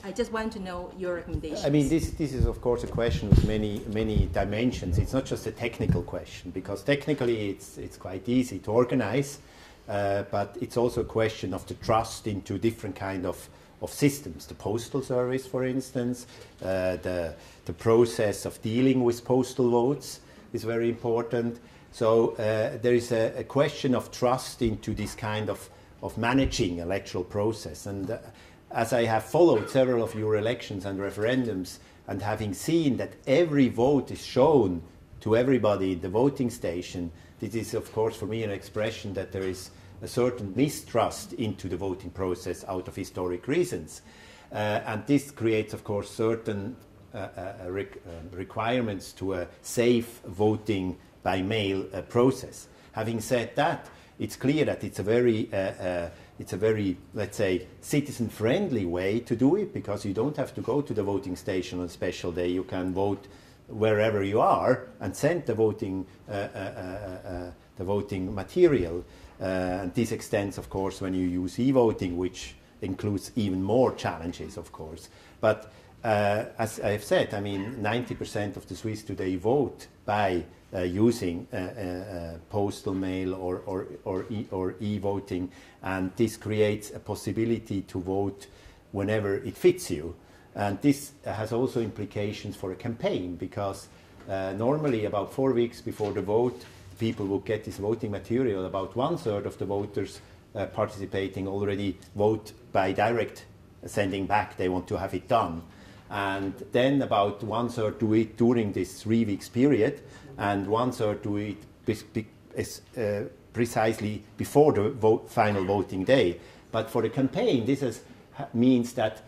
I just want to know your recommendations. I mean, this is of course a question with many dimensions. It's not just a technical question, because technically it's quite easy to organize, but it's also a question of the trust into different kind of systems. The postal service, for instance, the process of dealing with postal votes is very important. So there is a question of trust into this kind of managing electoral process. And as I have followed several of your elections and referendums, and having seen that every vote is shown to everybody in the voting station, this is of course for me an expression that there is a certain mistrust into the voting process out of historic reasons. And this creates, of course, certain requirements to a safe voting by mail process. Having said that, it's clear that it's a very, let's say, citizen-friendly way to do it, because you don't have to go to the voting station on a special day. You can vote wherever you are and send the voting material. And this extends, of course, when you use e-voting, which includes even more challenges, of course. But as I have said, I mean, 90% of the Swiss today vote by using postal mail or e-voting, and this creates a possibility to vote whenever it fits you. And this has also implications for a campaign, because normally about 4 weeks before the vote, people would get this voting material. About 1/3 of the voters participating already vote by direct sending back. They want to have it done. And then about 1/3 do it during this 3 weeks period, and 1/3 do it precisely before the final voting day. But for the campaign, this means that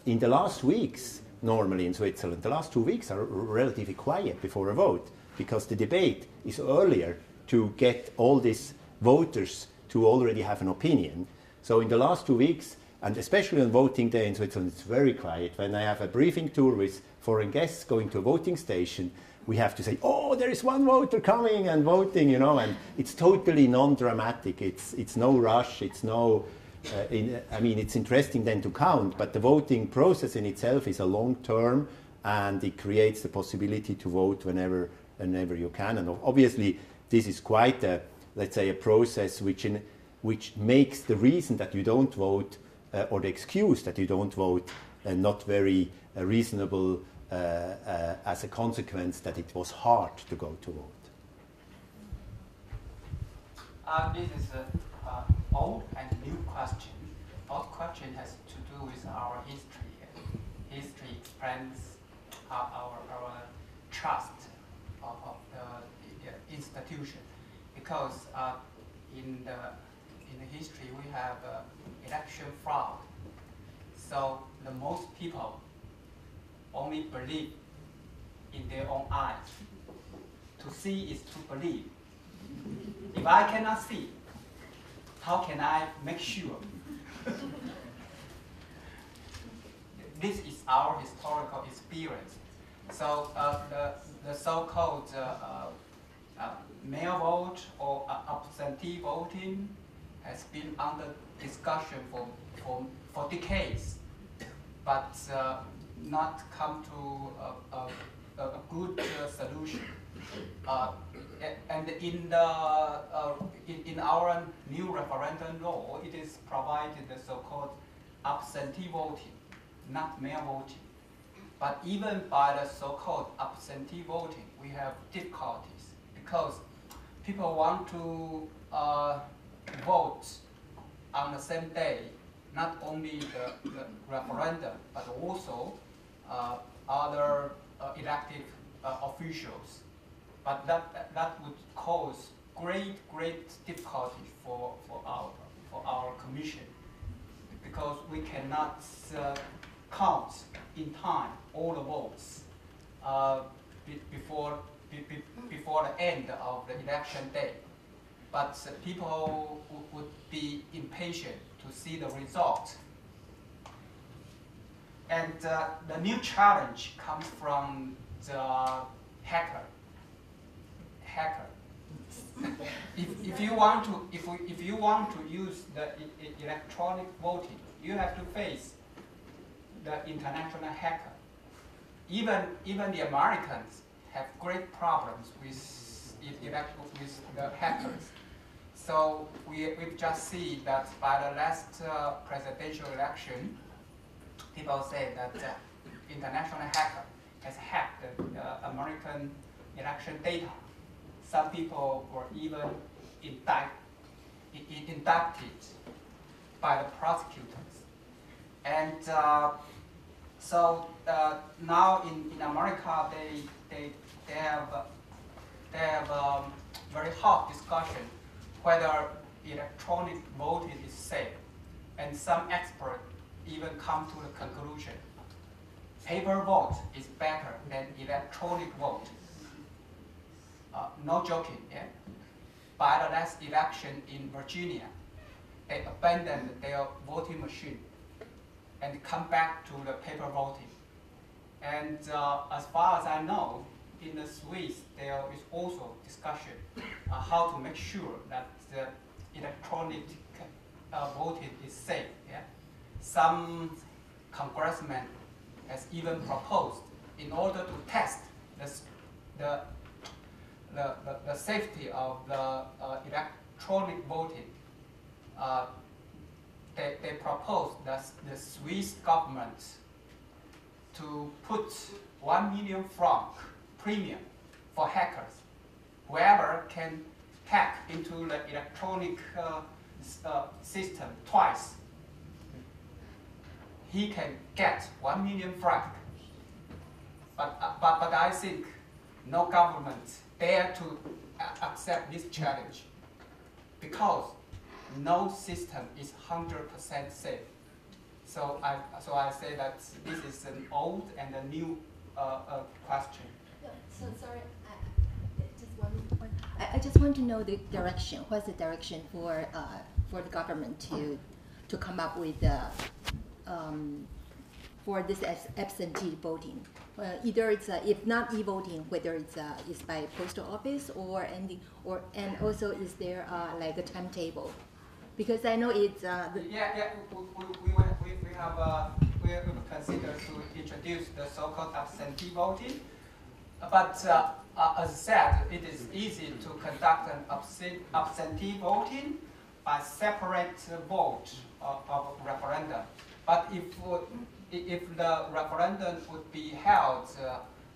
in the last weeks, normally in Switzerland, the last 2 weeks are relatively quiet before a vote, because the debate is earlier to get all these voters to already have an opinion. So in the last 2 weeks, and especially on voting day in Switzerland, it's very quiet. When I have a briefing tour with foreign guests going to a voting station, we have to say, oh, there is one voter coming and voting, you know, and it's totally non-dramatic. It's no rush, it's no, I mean, it's interesting then to count, but the voting process in itself is a long term, and it creates the possibility to vote whenever you can. And obviously, this is quite a, let's say, a process which makes the reason that you don't vote or the excuse that you don't vote not very reasonable as a consequence that it was hard to go to vote. This is an old and new question. Old question has to do with our history. History explains our trust of the institution, because in the history we have election fraud. So the most people only believe in their own eyes. To see is to believe. If I cannot see, how can I make sure? This is our historical experience. So the so-called mail vote or absentee voting has been under discussion for decades, but not come to a good solution. And in our new referendum law, it is provided the so-called absentee voting, not mail voting. But even by the so-called absentee voting, we have difficulties, because people want to vote on the same day, not only the referendum, but also other elected officials. But that would cause great difficulty for our commission, because we cannot count in time all the votes before the end of the election day. But people would be impatient to see the result. And the new challenge comes from the hacker. If you want to use the electronic voting, you have to face the international hacker. Even the Americans have great problems with the hackers. So we've just seen that by the last presidential election, people say that the international hacker has hacked the American election data. Some people were even indicted by the prosecutors. And so now in America, they have a very hot discussion whether electronic voting is safe, and some experts even come to the conclusion paper vote is better than electronic vote. No joking, yeah? By the last election in Virginia, they abandoned their voting machine and come back to the paper voting. And as far as I know, in the Swiss, there is also discussion how to make sure that the electronic voting is safe. Yeah? Some congressmen has even proposed, in order to test the safety of the electronic voting, they proposed that the Swiss government to put 1 million franc premium for hackers. Whoever can hack into the electronic system twice, he can get 1 million franc. But I think no government dare to accept this challenge, because no system is 100% safe. So I say that this is an old and a new question. No, so sorry, I just want to know the direction. What's the direction for the government to come up with for this absentee voting? Either it's if not e-voting, whether it's by postal office and also is there like a timetable? Because I know it's we have considered to introduce the so-called absentee voting, but as said, it is easy to conduct an absentee voting by separate vote of referendum. But if the referendum would be held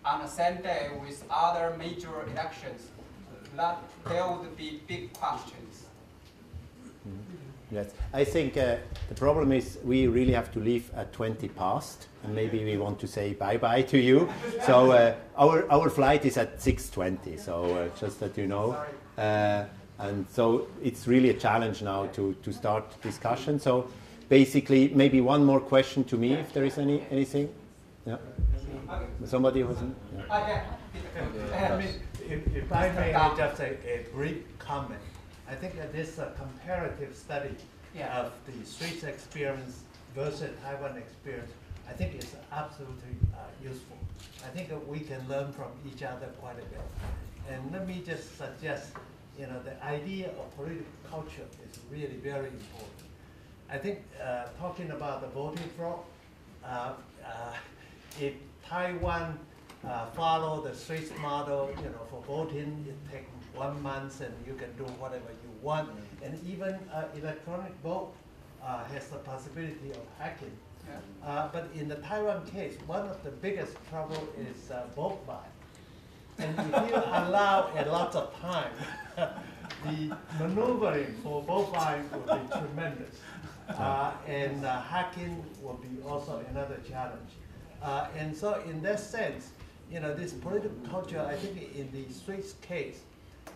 on the same day with other major elections, there would be big questions. Yes, I think the problem is we really have to leave at 20 past, and maybe we want to say bye-bye to you. So our flight is at 6:20, so just that you know. And so it's really a challenge now to start discussion. So basically, maybe one more question to me, if there is anything. Yeah. Somebody wasn't. Yeah. If I may just a brief comment. I think that this comparative study of the Swiss experience versus Taiwan experience, I think is absolutely useful. I think that we can learn from each other quite a bit. And let me just suggest, the idea of political culture is really very important. I think talking about the voting fraud, if Taiwan follow the Swiss model, for voting, it takes 1 month and you can do whatever you want. And even electronic vote has the possibility of hacking. But in the Taiwan case, one of the biggest trouble is vote buy. And if you allow a lot of time, the maneuvering for vote buying will be tremendous. And hacking will be also another challenge. And so in that sense, this political culture, I think in the Swiss case,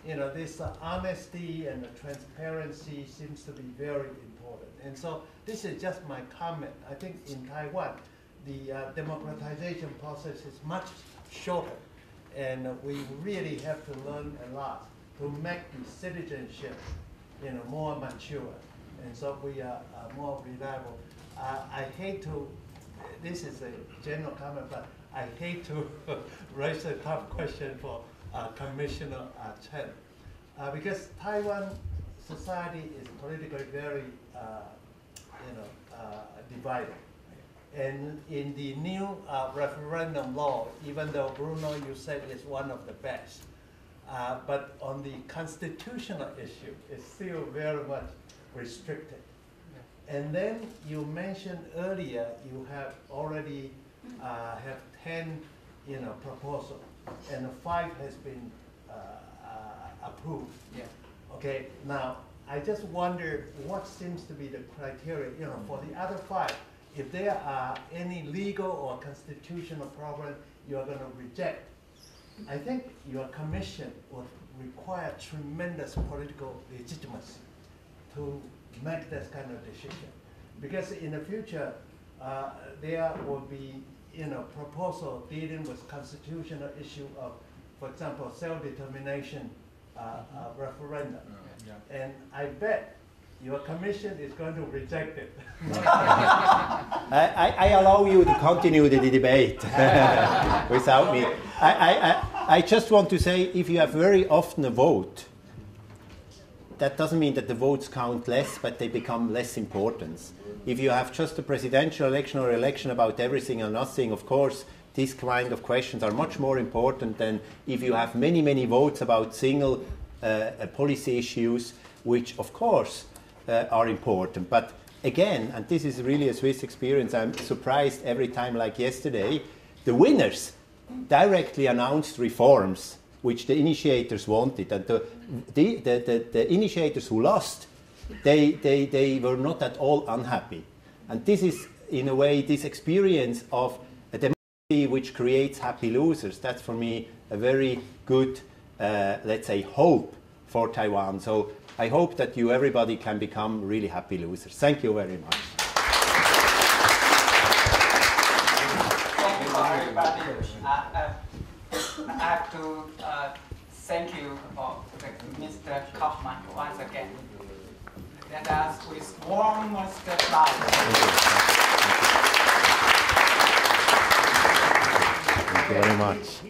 this honesty and the transparency seems to be very important. And so this is just my comment. I think in Taiwan, the democratization process is much shorter. And we really have to learn a lot to make the citizenship more mature. And so we are more reliable. I hate to, this is a general comment, but I hate to raise a tough question for Commissioner Chen, because Taiwan society is politically very, divided. And in the new referendum law, even though Bruno, you said is one of the best, but on the constitutional issue, it's still very much restricted. And then you mentioned earlier you have already have 10, proposals, and 5 has been approved. Yeah. Okay. Now I just wonder what seems to be the criteria, for the other 5. If there are any legal or constitutional problems you are going to reject, I think your commission would require tremendous political legitimacy to make this kind of decision. Because in the future, there will be, proposal dealing with constitutional issue of, for example, self-determination referendum. And I bet your commission is going to reject it. I allow you to continue the debate without me. I just want to say, if you have very often a vote, that doesn't mean that the votes count less, but they become less important. If you have just a presidential election or election about everything or nothing, of course, these kind of questions are much more important than if you have many, many votes about single policy issues, which, of course, are important. But again, and this is really a Swiss experience, I'm surprised every time, like yesterday, the winners directly announced reforms which the initiators wanted. And the initiators who lost, they were not at all unhappy. And this is, in a way, this experience of a democracy which creates happy losers. That's, for me, a very good, let's say, hope for Taiwan. So I hope that you, everybody, can become really happy losers. Thank you very much. Thank you for everybody. I have to thank you for Mr. Kaufman once again. Let us with warmest applause. Thank you very much.